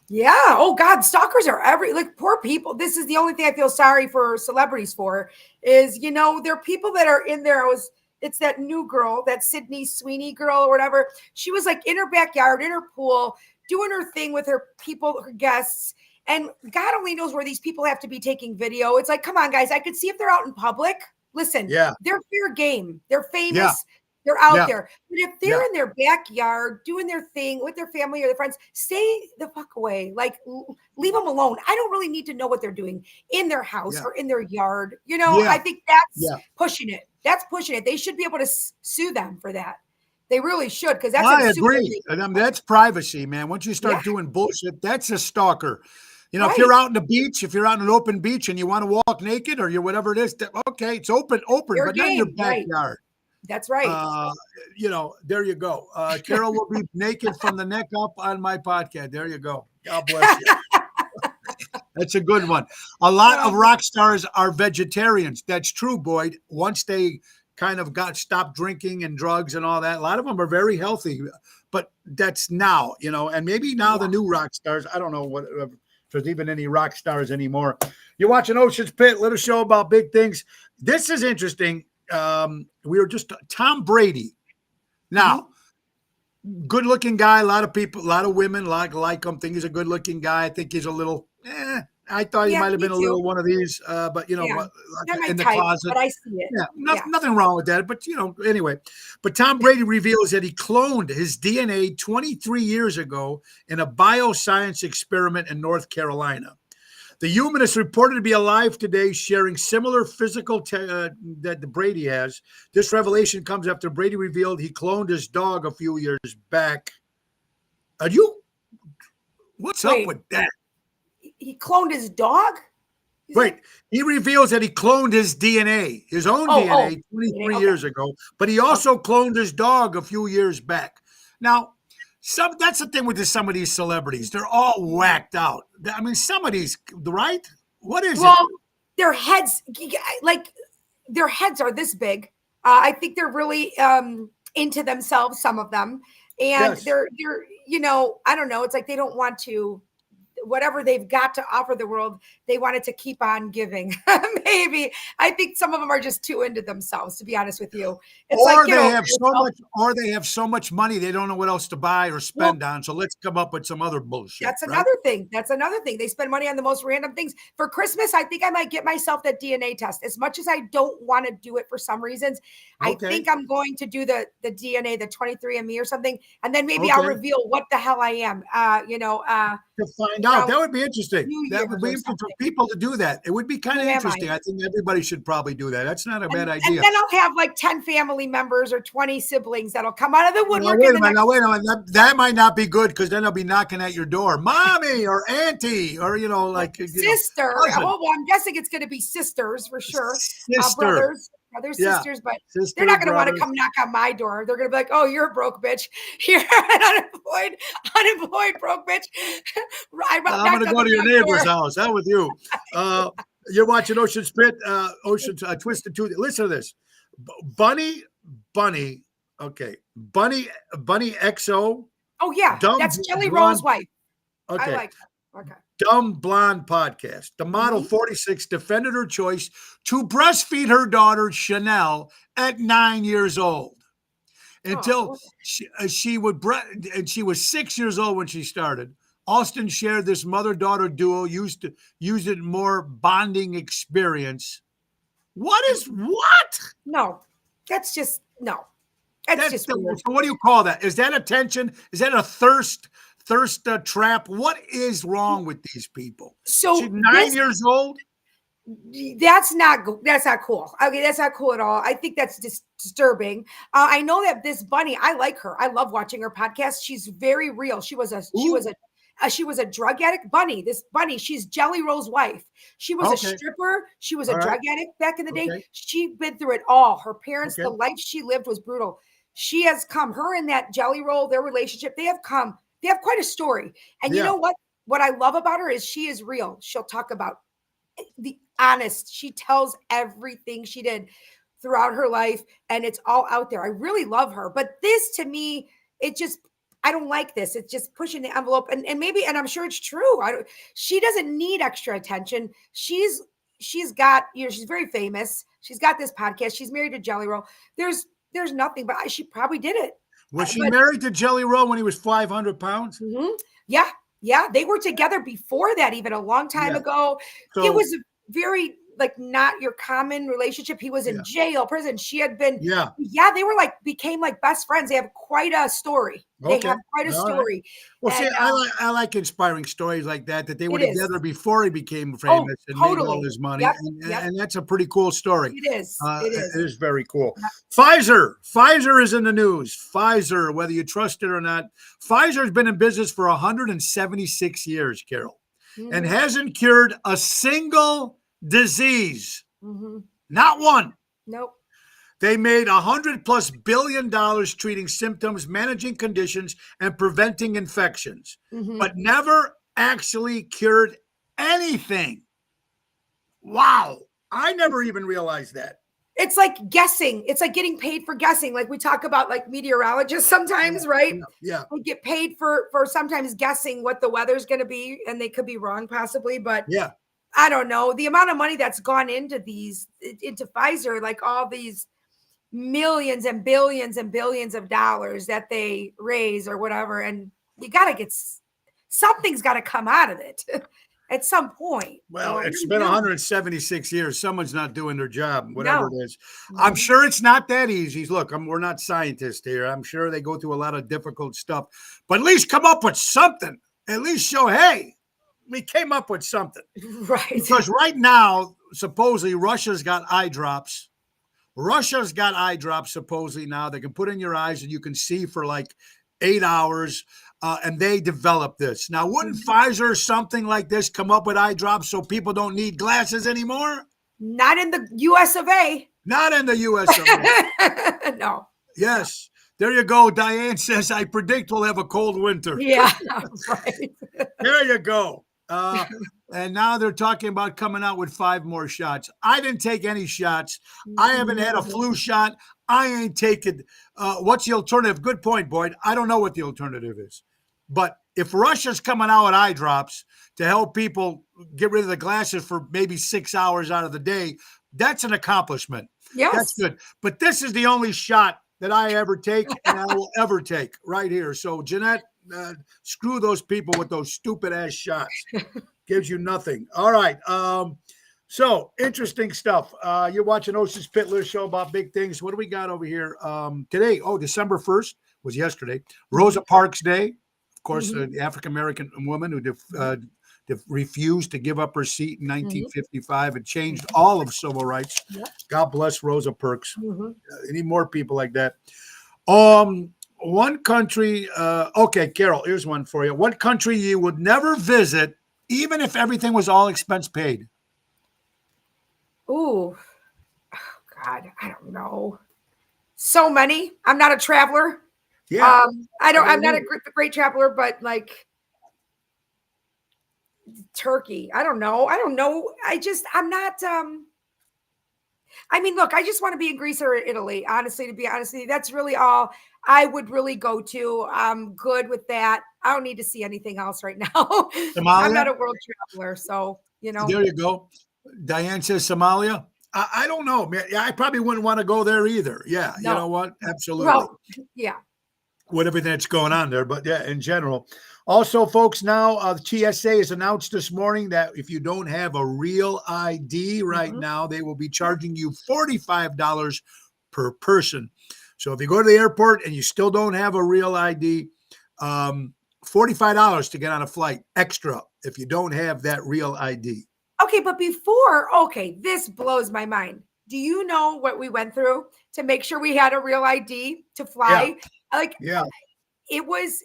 Yeah. Oh God, stalkers are like poor people. This is the only thing I feel sorry for celebrities for is there are people that are in there. It's that new girl, that Sydney Sweeney girl or whatever. She was like in her backyard, in her pool, doing her thing with her people, her guests. And God only knows where these people have to be taking video. It's like, come on, guys. I could see if they're out in public. Listen, Yeah, they're fair game. They're yeah, famous. They're out yeah, there. But if they're yeah, in their backyard doing their thing with their family or their friends, stay the fuck away. Like, leave them alone. I don't really need to know what they're doing in their house yeah, or in their yard. I yeah, think that's yeah. pushing it. That's pushing it. They should be able to sue them for that. They really should, because that's I agree. And that's privacy, man. Once you start Yeah. doing bullshit, that's a stalker. You know, Right. if you're out on the beach, if you're out in an open beach and you want to walk naked or you whatever it is, okay, it's open, Fair but not in your game, right. backyard. That's right. You know, there you go. Carol will be naked from the neck up on my podcast. There you go. God bless you. That's a good one. A lot of rock stars are vegetarians. That's true, Boyd. Once they kind of stopped drinking and drugs and all that, a lot of them are very healthy. But that's now, you know, and maybe now the new rock stars. I don't know what if there's even any rock stars anymore. You're watching Ocean's Pit, little show about big things. This is interesting. We were just Tom Brady. Now, good-looking guy. A lot of people, a lot of women like him. Think he's a good-looking guy. I think he's a little. I thought he might have been a little one of these, but you know, in the closet. But I see it. Nothing wrong with that. But you know, anyway. But Tom Brady reveals that he cloned his DNA 23 years ago in a bioscience experiment in North Carolina. The human is reported to be alive today, sharing similar physical that Brady has. This revelation comes after Brady revealed he cloned his dog a few years back. What's up with that? He cloned his dog? Wait, he reveals that he cloned his DNA, his own DNA 23 years ago, but he also cloned his dog a few years back. Now, that's the thing with some of these celebrities. They're all whacked out. I mean, some of these, right? What is it? Well, their heads are this big. I think they're really into themselves, some of them. And they're, you know, I don't know. It's like they don't want to, whatever they've got to offer the world, they wanted to keep on giving. Maybe. I think some of them are just too into themselves, to be honest with you. It's or like, they have so much money they don't know what else to buy or spend on. So let's come up with some other bullshit. That's another thing. They spend money on the most random things. For Christmas, I think I might get myself that DNA test. As much as I don't want to do it for some reasons, I think I'm going to do the DNA, the 23andMe or something, and then maybe I'll reveal what the hell I am. To find out. That would be interesting. That would be interesting for people to do that. It would be kind of interesting. I think everybody should probably do that. That's not a bad idea. And then I'll have like 10 family members or 20 siblings that'll come out of the woodwork. Wait a minute. That might not be good because then they'll be knocking at your door. Mommy or auntie or, you know, like. Sister. Well, I'm guessing it's going to be sisters for sure. Brothers, sisters, but they're not going to want to come knock on my door. They're going to be like, "Oh, you're a broke bitch. You're an unemployed broke bitch." I'm going to go to your neighbor's house. How with you? You're watching Ocean's Pit, Twisted Tooth. Listen to this, Bunny. Okay, Bunny XO. Oh yeah, that's Jelly Roll's wife. Okay, I like that. Okay. Dumb Blonde podcast. The model 46 defended her choice to breastfeed her daughter Chanel at 9 years old. Until she was 6 years old when she started. Austin shared this mother-daughter duo used it more bonding experience. What? No, that's just no. That's just weird. So what do you call that? Is that attention? Is that a thirst trap? What is wrong with these people? So she's 9 years old. That's not cool. Okay, that's not cool at all. I think that's disturbing. I know that this Bunny, I like her. I love watching her podcast. She's very real. She was a drug addict. Bunny, she's Jelly Roll's wife. She was a stripper. She was a drug addict back in the day. She'd been through it all. Her parents, the life she lived was brutal. She has come, her and that Jelly Roll, their relationship, they have quite a story. And you know what? What I love about her is she is real. She'll talk about the honest. She tells everything she did throughout her life, and it's all out there. I really love her. But this, to me, I don't like this. It's just pushing the envelope. And I'm sure it's true. She doesn't need extra attention. She's got, she's very famous. She's got this podcast. She's married to Jelly Roll. There's nothing, but she probably did it. Was she married to Jelly Roll when he was 500 pounds? Mm-hmm. Yeah. They were together before that, even a long time ago. So, it was very like not your common relationship. He was in jail, prison. She had been, they were like, became like best friends. They have quite a story. They have quite a story. Well, and, see, I like inspiring stories like that they were together before he became famous and made all his money. And that's a pretty cool story. It is. It is very cool. Pfizer is in the news. Pfizer, whether you trust it or not, Pfizer has been in business for 176 years, Carol, and hasn't cured a single disease. Not one. Nope. They made $100+ billion treating symptoms, managing conditions, and preventing infections, but never actually cured anything. Wow. I never even realized that. It's like guessing. It's like getting paid for guessing. Like we talk about like meteorologists sometimes, right? Yeah. We get paid for sometimes guessing what the weather's going to be, and they could be wrong possibly, but I don't know. The amount of money that's gone into Pfizer, like all these millions and billions of dollars that they raise or whatever. And you got to get, something's got to come out of it at some point. Well, it's been 176 years. Someone's not doing their job, whatever it is. I'm sure it's not that easy. Look, we're not scientists here. I'm sure they go through a lot of difficult stuff, but at least come up with something. At least show, hey, we came up with something. Right. Because right now, supposedly Russia's got eye drops. Supposedly now they can put in your eyes and you can see for like 8 hours. And they developed this. Now, wouldn't Pfizer or something like this come up with eye drops so people don't need glasses anymore? Not in the US of A. Not in the US of A. No. Yes. There you go. Diane says, I predict we'll have a cold winter. Yeah, right. There you go. And now they're talking about coming out with 5 more shots. I didn't take any shots. I haven't had a flu shot. I ain't taken. What's the alternative? Good point, Boyd. I don't know what the alternative is. But if Russia's coming out with eye drops to help people get rid of the glasses for maybe 6 hours out of the day, that's an accomplishment. Yes. That's good. But this is the only shot that I ever take and I will ever take right here. So, Jeanette, screw those people with those stupid ass shots. Gives you nothing. All right. So interesting stuff. You're watching Ocean's Pit show about big things. What do we got over here today? Oh, December 1st was yesterday. Rosa Parks Day. Of course, the African-American woman who refused to give up her seat in 1955 and changed all of civil rights. God bless Rosa Parks. Any more people like that? One country, okay, Carol, here's one for you. What country you would never visit, even if everything was all expense paid? Ooh, oh, God, I don't know. So many. I'm not a traveler. Yeah. I'm not a great traveler, but like Turkey. I don't know. I'm not, I mean, look, I just want to be in Greece or Italy, honestly, to be honest with you. That's really all I would really go to. I'm good with that. I don't need to see anything else right now. I'm not a world traveler, so, you know. There you go. Diane says Somalia. I don't know, man. Yeah, I probably wouldn't want to go there either. Yeah, no. You know what? Absolutely. Well, yeah. With everything that's going on there, but yeah, in general. Also, folks, now the TSA has announced this morning that if you don't have a real ID right now, they will be charging you $45 per person. So if you go to the airport and you still don't have a real ID, $45 to get on a flight extra if you don't have that real ID. Okay, but this blows my mind. Do you know what we went through to make sure we had a real ID to fly? It was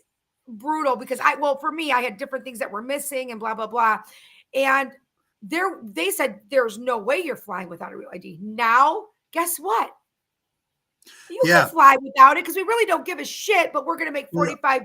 brutal because for me, I had different things that were missing and blah, blah, blah. And they said, there's no way you're flying without a real ID. Now, guess what? You can fly without it because we really don't give a shit, but we're going to make $45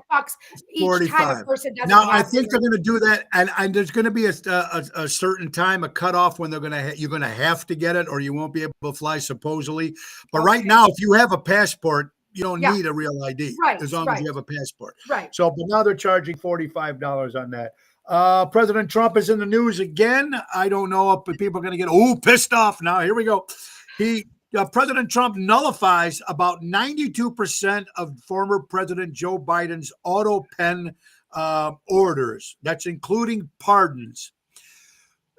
each time a person doesn't. Now, I think they're going to do that, and there's going to be a certain time, a cutoff when you're going to have to get it, or you won't be able to fly supposedly. But right now, if you have a passport, you don't need a real ID as long as you have a passport. Right. So, but now they're charging $45 on that. President Trump is in the news again. I don't know if people are going to get pissed off now. Here we go. President Trump nullifies about 92% of former President Joe Biden's auto pen orders. That's including pardons.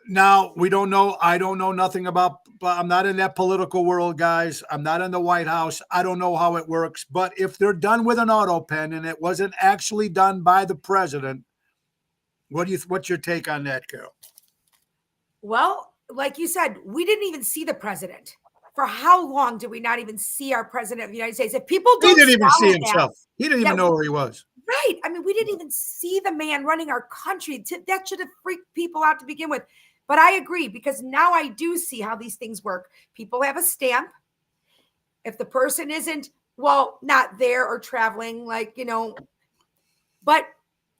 Now, we don't know. I don't know nothing about, but I'm not in that political world, guys. I'm not in the White House. I don't know how it works. But if they're done with an auto pen and it wasn't actually done by the president, what's your take on that, Carol? Well, like you said, we didn't even see the president. For how long did we not even see our president of the United States? If people He don't didn't even see swallow himself. He didn't even that- know where he was. right. I mean, we didn't even see the man running our country. That should have freaked people out to begin with. But I agree, because now I do see how these things work. People have a stamp. If the person isn't, well, not there or traveling, like, but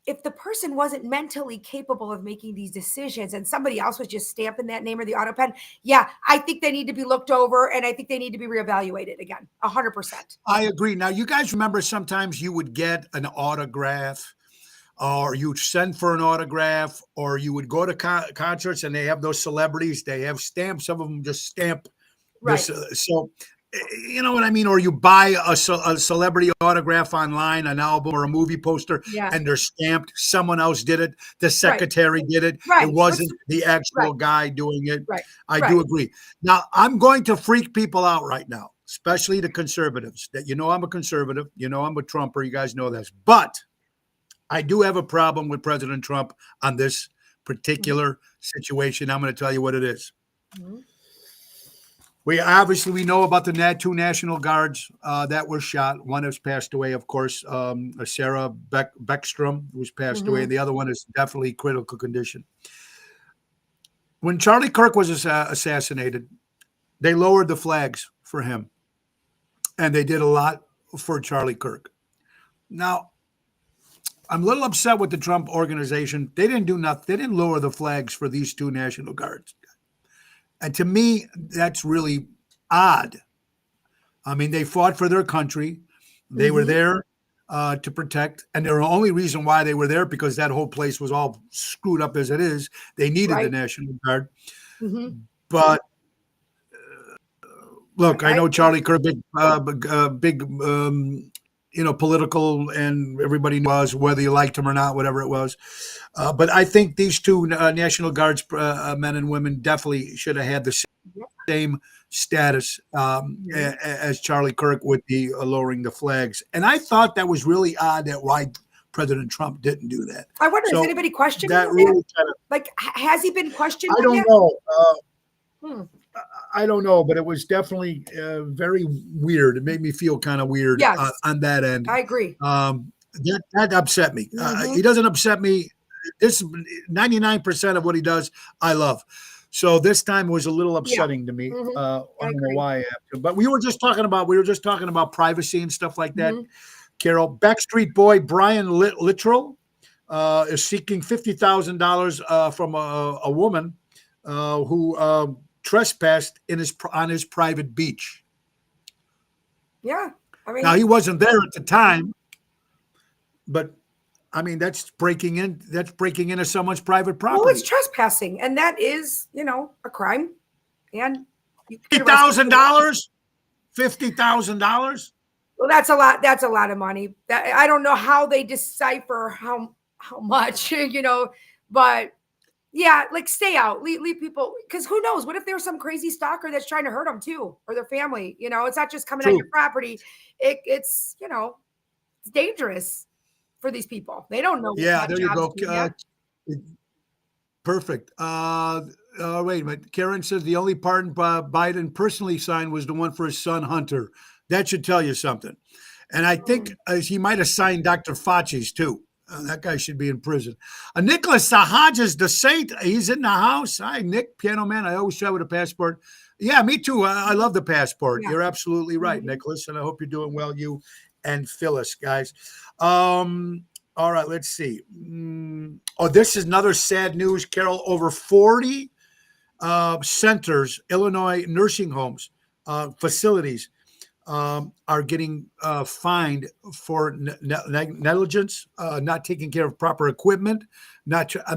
if the person wasn't mentally capable of making these decisions and somebody else was just stamping that name or the auto pen, yeah, I think they need to be looked over, and I think they need to be reevaluated again. 100%. I agree. Now, you guys remember sometimes you would get an autograph, or you'd send for an autograph, or you would go to concerts and they have those celebrities. They have stamps. Some of them just stamp. Right. So, you know what I mean? Or you buy a celebrity autograph online, an album or a movie poster, Yeah. and they're stamped. Someone else did it. The secretary did it. Right. It wasn't the actual guy doing it. Right. I do agree. Now, I'm going to freak people out right now, especially the conservatives. That I'm a conservative. I'm a Trumper. You guys know this. But I do have a problem with President Trump on this particular situation. I'm going to tell you what it is. Mm-hmm. We know about the two National Guards that were shot. One has passed away, of course, Sarah Beckstrom, who's passed away, and the other one is definitely critical condition. When Charlie Kirk was assassinated, they lowered the flags for him, and they did a lot for Charlie Kirk. Now, I'm a little upset with the Trump organization. They didn't do nothing. They didn't lower the flags for these two National Guards. And to me, that's really odd. I mean, they fought for their country. They were there to protect. And the only reason why they were there, because that whole place was all screwed up as it is. They needed the National Guard. But look, I know Charlie Kirk, big political, and everybody knows whether you liked him or not, whatever it was. But I think these two National Guards men and women definitely should have had the same status as Charlie Kirk with the lowering the flags. And I thought that was really odd that why President Trump didn't do that. I wonder, has anybody questioned that? Really has he been questioned? I don't know. I don't know, but it was definitely very weird. It made me feel kind of weird on that end. I agree. That upset me. He doesn't upset me. This 99% of what he does, I love. So this time was a little upsetting to me. I don't know why I have to, but we were just talking about privacy and stuff like that. Carol, Backstreet Boy Brian Littrell is seeking $50,000 from a woman who trespassed on his private beach. Yeah, I mean, now he wasn't there at the time, but I mean that's breaking into someone's private property. Well, it's trespassing, and that is, a crime. And $50,000, $50,000. Well, that's a lot. That's a lot of money. I don't know how they decipher how much, but. Yeah, like stay out, leave people, because who knows? What if there's some crazy stalker that's trying to hurt them too, or their family? It's not just coming on your property. It's it's dangerous for these people. They don't know. Yeah, there you go. Perfect. Wait a minute. Karen says the only pardon Biden personally signed was the one for his son Hunter. That should tell you something. And I think he might have signed Dr. Fauci's too. That guy should be in prison. Nicholas Hodges, the Saint, he's in the house. Hi, Nick, piano man. I always travel with a passport. Yeah, me too. I love the passport. Yeah. You're absolutely right, Nicholas, and I hope you're doing well, you and Phyllis, guys. All right, let's see. This is another sad news, Carol. Over 40 centers, Illinois nursing homes, facilities, are getting fined for negligence, not taking care of proper equipment.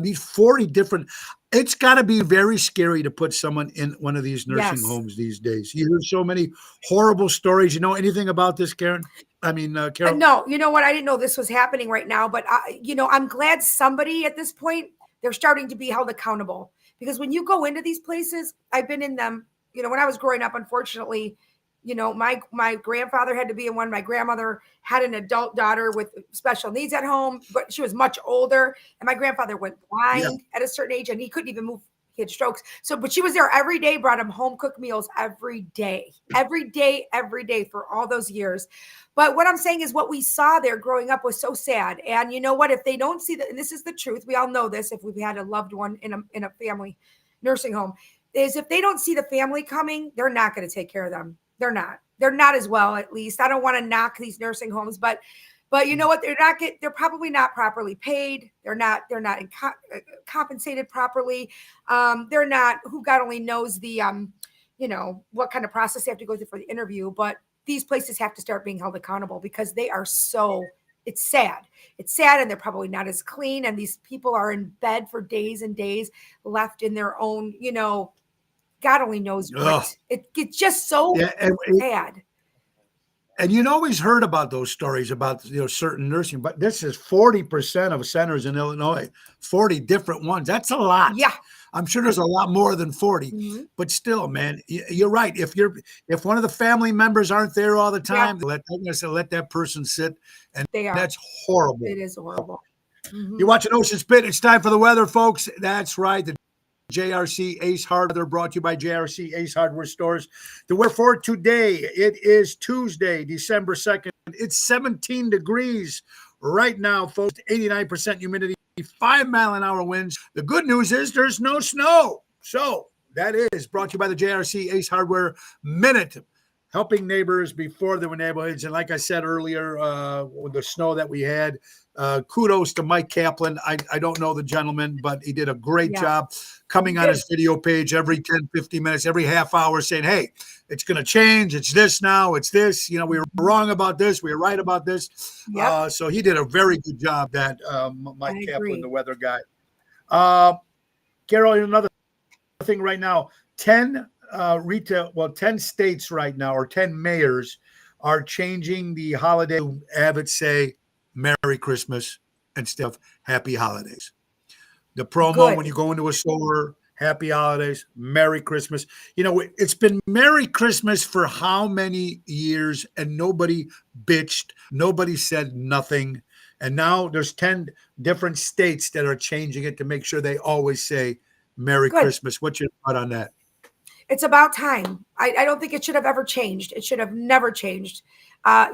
These 40 different. It's got to be very scary to put someone in one of these nursing homes these days. You hear so many horrible stories. You know anything about this, Karen? I mean, Carol? No, you know what? I didn't know this was happening right now, but I'm glad somebody at this point, they're starting to be held accountable. because when you go into these places, I've been in them, when I was growing up, unfortunately, my grandfather had to be in one. My grandmother had an adult daughter with special needs at home, but she was much older. And my grandfather went blind at a certain age and he couldn't even move. He had strokes. So, but she was there every day, brought him home cooked meals every day for all those years. But what I'm saying is what we saw there growing up was so sad. And you know what? If they don't see that, and this is the truth, we all know this, if we've had a loved one in a family nursing home, is if they don't see the family coming, they're not going to take care of them. They're not as well, at least. I don't want to knock these nursing homes, but you know what? They're probably not properly paid. They're not compensated properly. They're not, who God only knows the, what kind of process they have to go through for the interview, but these places have to start being held accountable because they are it's sad. It's sad. And they're probably not as clean. And these people are in bed for days and days left in their own, God only knows what. It's just so sad. And you always heard about those stories about certain nursing, but this is 40% of centers in Illinois, 40 different ones. That's a lot. Yeah. I'm sure there's a lot more than 40, but still, man, you're right. If one of the family members aren't there all the time, let that person sit, and that's horrible. It is horrible. You're watching Ocean's Pit. It's time for the weather, folks. That's right. The JRC Ace Hardware, brought to you by JRC Ace Hardware Stores. The weather for today, it is Tuesday, December 2nd. It's 17 degrees right now, folks. 89% humidity, 5-mile-an-hour winds. The good news is there's no snow. So that is brought to you by the JRC Ace Hardware Minute, helping neighbors before there were neighborhoods. And like I said earlier, with the snow that we had, kudos to Mike Kaplan. I don't know the gentleman, but he did a great job coming on his video page every 10, 15 minutes, every half hour saying, hey, it's going to change. It's this now. It's this. We were wrong about this. We were right about this. So he did a very good job, that Mike Kaplan, the weather guy. Carol, another thing right now, 10 states right now, or 10 mayors are changing the holiday to have it say Merry Christmas instead of Happy Holidays. The promo when you go into a store, Happy Holidays, Merry Christmas. It's been Merry Christmas for how many years, and nobody bitched. Nobody said nothing. And now there's 10 different states that are changing it to make sure they always say Merry Christmas. What's your thought on that? It's about time. I don't think it should have ever changed. It should have never changed. And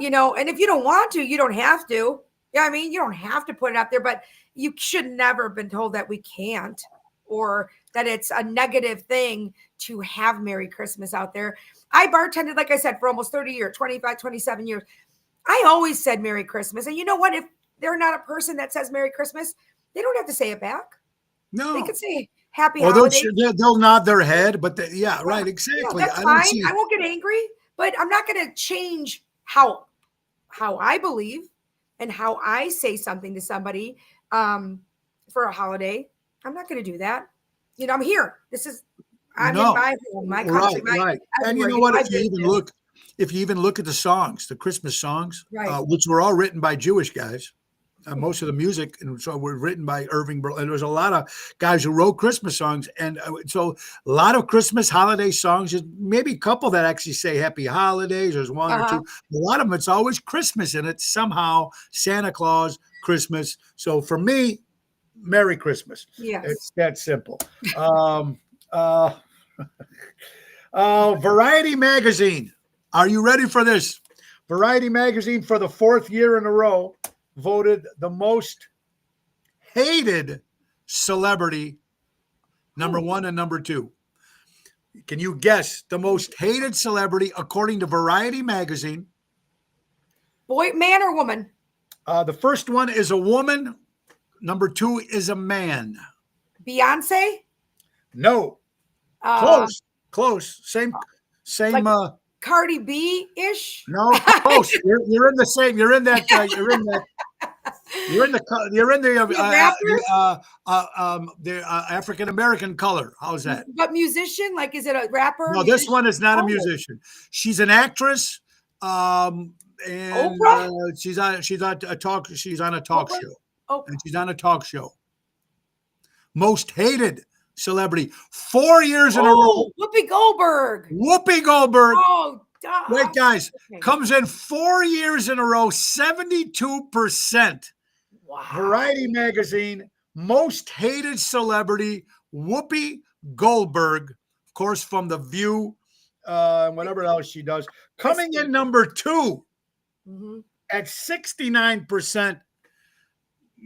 if you don't want to, you don't have to. Yeah, I mean, you don't have to put it out there, but you should never have been told that we can't, or that it's a negative thing to have Merry Christmas out there. I bartended, like I said, for almost 30 years, 25, 27 years. I always said Merry Christmas. And you know what? If they're not a person that says Merry Christmas, they don't have to say it back. No. They could say Happy Holidays. They'll nod their head, but right, exactly. That's fine. I won't get angry, but I'm not going to change how I believe and how I say something to somebody for a holiday. I'm not going to do that. I'm here. I'm in my home, my country. Right. And you know what? If you even look at the songs, the Christmas songs, which were all written by Jewish guys, most of the music and so were written by Irving Berlin. There was a lot of guys who wrote Christmas songs, and so a lot of Christmas holiday songs. There's maybe a couple that actually say Happy Holidays. There's one or two. A lot of them, it's always Christmas in it somehow. Santa Claus, Christmas. So for me, Merry Christmas. Yes, it's that simple. Variety Magazine. Are you ready for this? Variety Magazine, for the 4th year in a row, voted the most hated celebrity, number 1 and number 2. Can you guess the most hated celebrity according to Variety Magazine? Boy, man or woman? The first one is a woman. Number 2 is a man. Beyonce? No. Close. Same. Like Cardi B-ish? No, close. You're in the same. You're in that. You're in the African American color. How's that? But musician? Like, is it a rapper? No, this one is not a musician. She's an actress. And Oprah? She's on a talk show. Oprah? And she's on a talk show. Most hated celebrity. 4 years in a row. Oh, Whoopi Goldberg. Whoopi Goldberg. Oh, duh. Wait, guys, Okay. comes in 4 years in a row, 72%. Wow. Variety magazine, most hated celebrity, Whoopi Goldberg, of course, from The View, and whatever else she does. Coming in number 2 at 69%.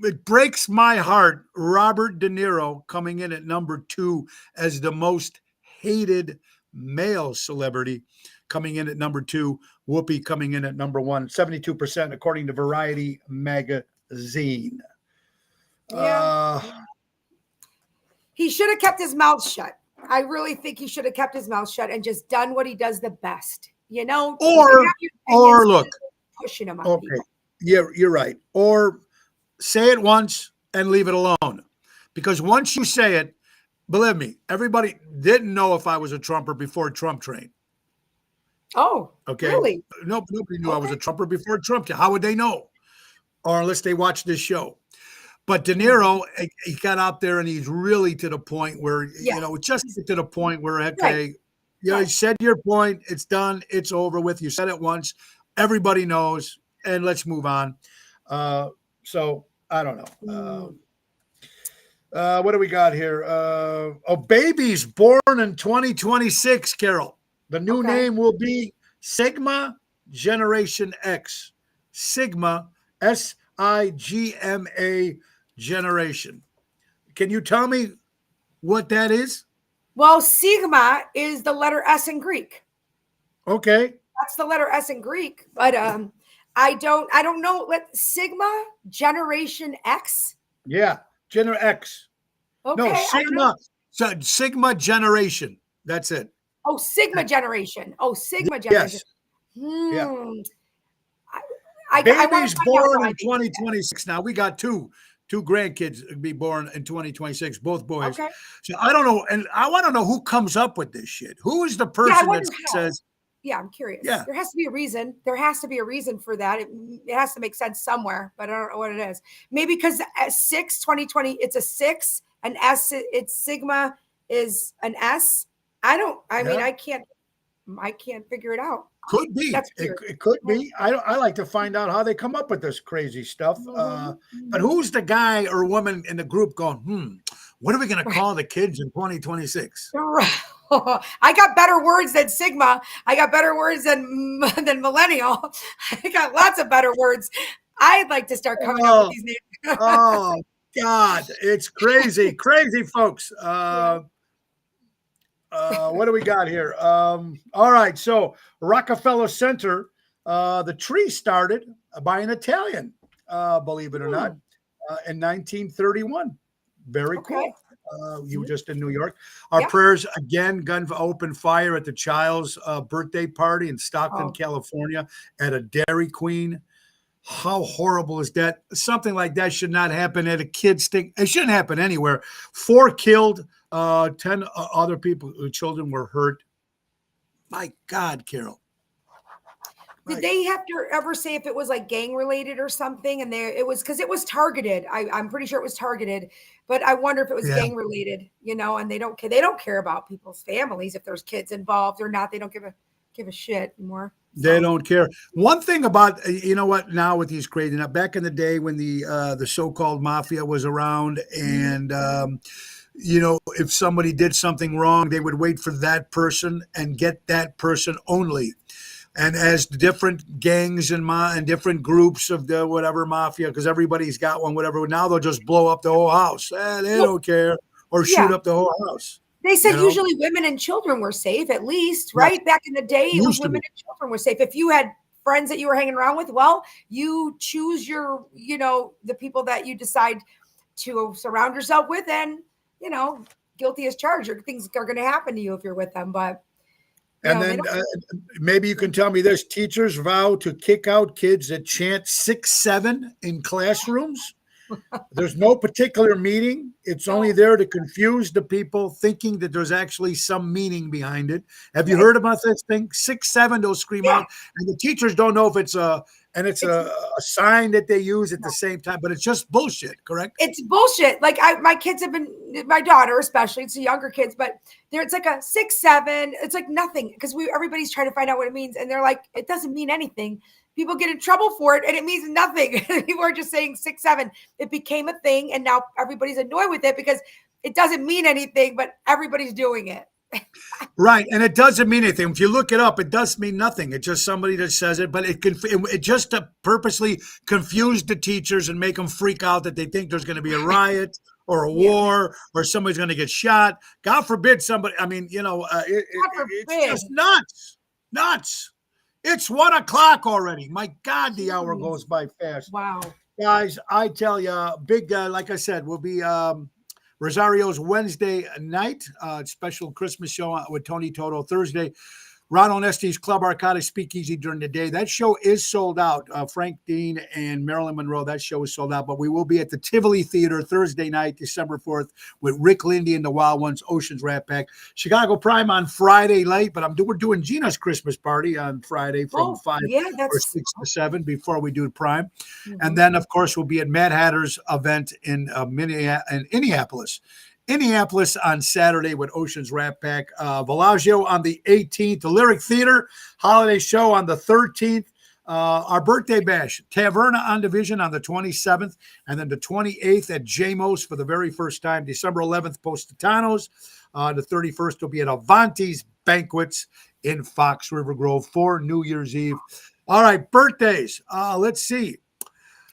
It breaks my heart. Robert De Niro coming in at number 2 as the most hated male celebrity, coming in at number 2. Whoopi coming in at number 1, 72%, according to Variety magazine. Yeah. He should have kept his mouth shut. I really think he should have kept his mouth shut and just done what he does the best. You know, or look, pushing him on okay, people. yeah, you're right. Or say it once and leave it alone, because once you say it, believe me, everybody didn't know if I was a Trumper before Trump train. Oh, okay, really? Nobody knew I was a Trumper before Trump. How would they know? Or unless they watched this show. But De Niro, he got out there and he's really to the point where, you know, just to the point where, okay, you know, you said your point, it's done, it's over with. You said it once, everybody knows, and let's move on. So I don't know. What do we got here? Babies born in 2026, Carol. The new name will be Sigma Generation X. Sigma, SIGMA generation. Can you tell me what that is? Well, Sigma is the letter S in Greek. Okay. That's the letter S in Greek, but I don't know. Sigma Generation X? Yeah, Gener X. Okay. No, Sigma. So Sigma generation. That's it. Oh, Sigma generation. Oh, Sigma generation. Yes. Yeah. Babies born in 2026. Now we got two grandkids be born in 2026, both boys. Okay. So I don't know, and I want to know who comes up with this shit. Who is the person that says? Yeah, I'm curious. Yeah. There has to be a reason. There has to be a reason for that. It has to make sense somewhere, but I don't know what it is. Maybe because 2020, it's a 6, an S, it's Sigma is an S. I mean, I can't figure it out. Could be. It could be. I like to find out how they come up with this crazy stuff. But who's the guy or woman in the group going, what are we going to call the kids in 2026? I got better words than Sigma. I got better words than millennial. I got lots of better words. I'd like to start coming up with these names. Oh, God. It's crazy. Crazy, folks. What do we got here? All right. So Rockefeller Center, the tree started by an Italian, believe it or not, in 1931. Very cool. You were just in New York. Our prayers again, gun open fire at the child's birthday party in Stockton, California, at a Dairy Queen. How horrible is that? Something like that should not happen at a kid's thing. It shouldn't happen anywhere. 4 killed, 10 other people, children were hurt. My God, Carol. Did they have to ever say if it was like gang related or something? And it was because it was targeted. I'm pretty sure it was targeted, but I wonder if it was gang related, you know, and they don't care about people's families if there's kids involved or not. They don't give a shit anymore. They don't care. One thing about, you know what, now with these crazy, now back in the day when the so-called mafia was around and, you know, if somebody did something wrong, they would wait for that person and get that person only. And as different gangs and different groups of the whatever mafia, because everybody's got one, whatever, now they'll just blow up the whole house. They don't care. Or shoot up the whole house. They said usually women and children were safe, at least, right? Back in the day, it was women and children were safe. If you had friends that you were hanging around with, well, you choose your, you know, the people that you decide to surround yourself with, and, you know, guilty as charged, or things are going to happen to you if you're with them. But and then maybe you can tell me this: teachers vow to kick out kids that chant 6-7 in classrooms. There's no particular meaning. It's only there to confuse the people, thinking that there's actually some meaning behind it. Have you heard about this thing? 6-7, they'll scream out, and the teachers don't know if it's a and it's a sign that they use at the same time, but it's just bullshit, correct? It's bullshit. Like my kids have been, my daughter especially, it's the younger kids, but it's like a 6, 7. It's like nothing because everybody's trying to find out what it means, and they're like, it doesn't mean anything. People get in trouble for it, and it means nothing. People are just saying 6, 7. It became a thing, and now everybody's annoyed with it because it doesn't mean anything, but everybody's doing it. Right, and it doesn't mean anything. If you look it up, it does mean nothing. It's just somebody that says it, but it just to purposely confuse the teachers and make them freak out that they think there's going to be a riot or a war or somebody's going to get shot. God forbid somebody. I mean, it's just nuts. It's 1:00 already. My God, the hour goes by fast. Wow, guys, I tell you, big. Like I said, we'll be. Rosario's Wednesday night, special Christmas show with Tony Toto Thursday. Ronald Estes Club Arcade Speakeasy during the day. That show is sold out. Frank Dean and Marilyn Monroe, that show is sold out. But we will be at the Tivoli Theater Thursday night, December 4th, with Rick Lindy and the Wild Ones, Ocean's Rat Pack. Chicago Prime on Friday late, but we're doing Gina's Christmas party on Friday from 5 or 6 to 7 before we do Prime. Mm-hmm. And then, of course, we'll be at Mad Hatter's event in Indianapolis. Indianapolis on Saturday with Ocean's Rat Pack. Bellagio on the 18th. The Lyric Theater holiday show on the 13th. Our birthday bash, Taverna on Division on the 27th. And then the 28th at JMO's for the very first time. December 11th, Positano's. The 31st will be at Avanti's Banquets in Fox River Grove for New Year's Eve. All right, birthdays. Let's see.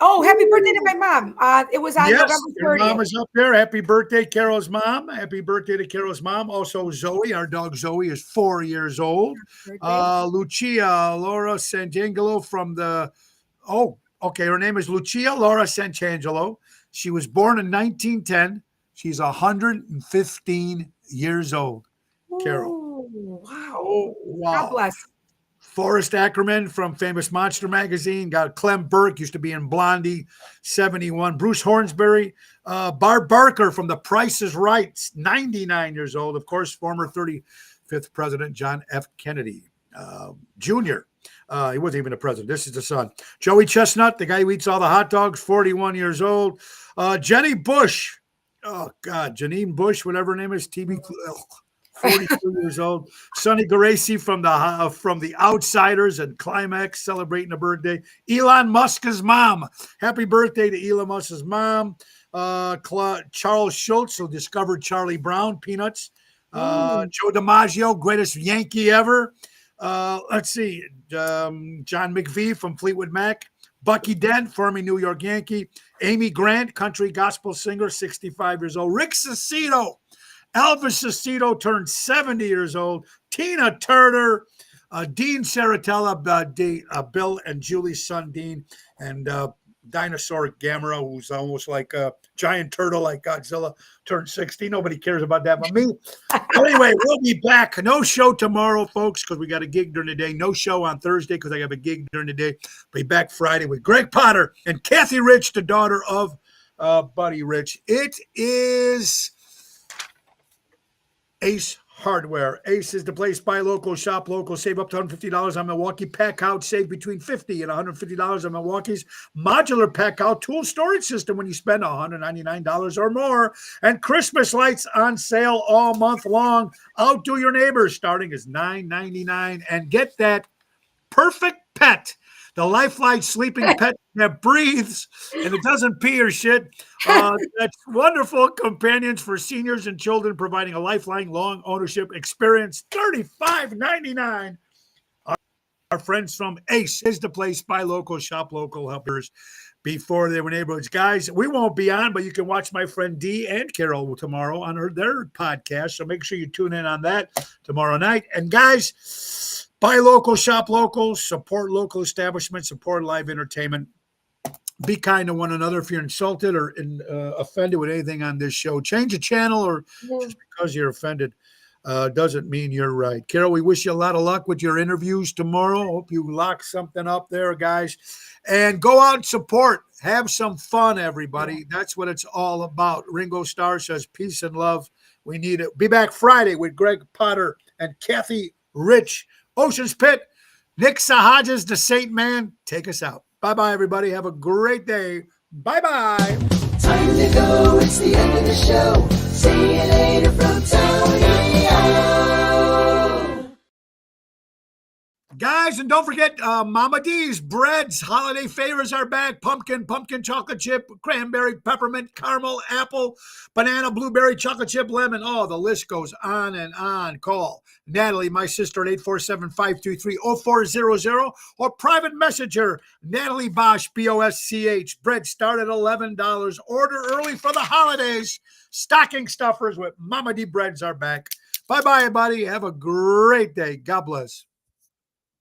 Oh, happy birthday to my mom. It was on November 30th. Your mom is up there. Happy birthday, Carol's mom. Happy birthday to Carol's mom. Also, Zoe, our dog Zoe, is 4 years old. Lucia Laura Santangelo from the, her name is Lucia Laura Santangelo. She was born in 1910. She's 115 years old. Carol. Wow. Oh, wow. God bless. Forrest Ackerman from Famous Monster Magazine. Got Clem Burke, used to be in Blondie, 71. Bruce Hornsberry. Barb Barker from The Price is Right, 99 years old. Of course, former 35th President John F. Kennedy Jr. He wasn't even a president. This is the son. Joey Chestnut, the guy who eats all the hot dogs, 41 years old. Jenny Bush. Oh, God. Janine Bush, whatever her name is. 42 years old. Sonny Garaci from the Outsiders and Climax celebrating a birthday. Elon Musk's mom. Happy birthday to Elon Musk's mom. Charles Schultz, who discovered Charlie Brown Peanuts. Joe DiMaggio, greatest Yankee ever. Let's see. John McVie from Fleetwood Mac. Bucky Dent, former New York Yankee. Amy Grant, country gospel singer, 65 years old. Rick Cicito. Elvis Cicito turned 70 years old. Tina Turner, Dean Saratella, Bill and Julie's son, Dean, and Dinosaur Gamera, who's almost like a giant turtle like Godzilla, turned 60. Nobody cares about that but me. Anyway, we'll be back. No show tomorrow, folks, because we got a gig during the day. No show on Thursday because I have a gig during the day. Be back Friday with Greg Potter and Kathy Rich, the daughter of Buddy Rich. It is Ace Hardware. Ace is the place. Buy local, shop local, save up to $150 on Milwaukee. Pack out, save between $50 and $150 on Milwaukee's modular pack out tool storage system when you spend $199 or more. And Christmas lights on sale all month long. Outdo your neighbors, starting as $9.99. And get that perfect pet, the Lifeline sleeping pet that breathes and it doesn't pee or shit. That's wonderful companions for seniors and children, providing a lifeline long ownership experience. $35.99. Our friends from Ace is the place. Buy local, shop local, helpers before they were neighborhoods. Guys, we won't be on, but you can watch my friend Dee and Carol tomorrow on their podcast. So make sure you tune in on that tomorrow night. And guys, buy local, shop local, support local establishments, support live entertainment. Be kind to one another. If you're insulted or offended with anything on this show, change the channel, or just because you're offended doesn't mean you're right. Carol, we wish you a lot of luck with your interviews tomorrow. Hope you lock something up there, guys. And go out and support. Have some fun, everybody. That's what it's all about. Ringo Starr says peace and love. We need it. Be back Friday with Greg Potter and Kathy Rich. Ocean's Pit. Nick Sahajas, the Saint Man. Take us out. Bye-bye, everybody. Have a great day. Bye-bye. Time to go, it's the end of the show. See you later from Tony O. Guys, and don't forget, Mama D's breads, holiday favors are back. Pumpkin chocolate chip, cranberry, peppermint, caramel, apple, banana, blueberry, chocolate chip, lemon. Oh, the list goes on and on. Call Natalie, my sister, at 847-523-0400 or private messenger, Natalie Bosch, BOSCH. Bread start at $11. Order early for the holidays. Stocking stuffers with Mama D breads are back. Bye-bye, everybody. Have a great day. God bless.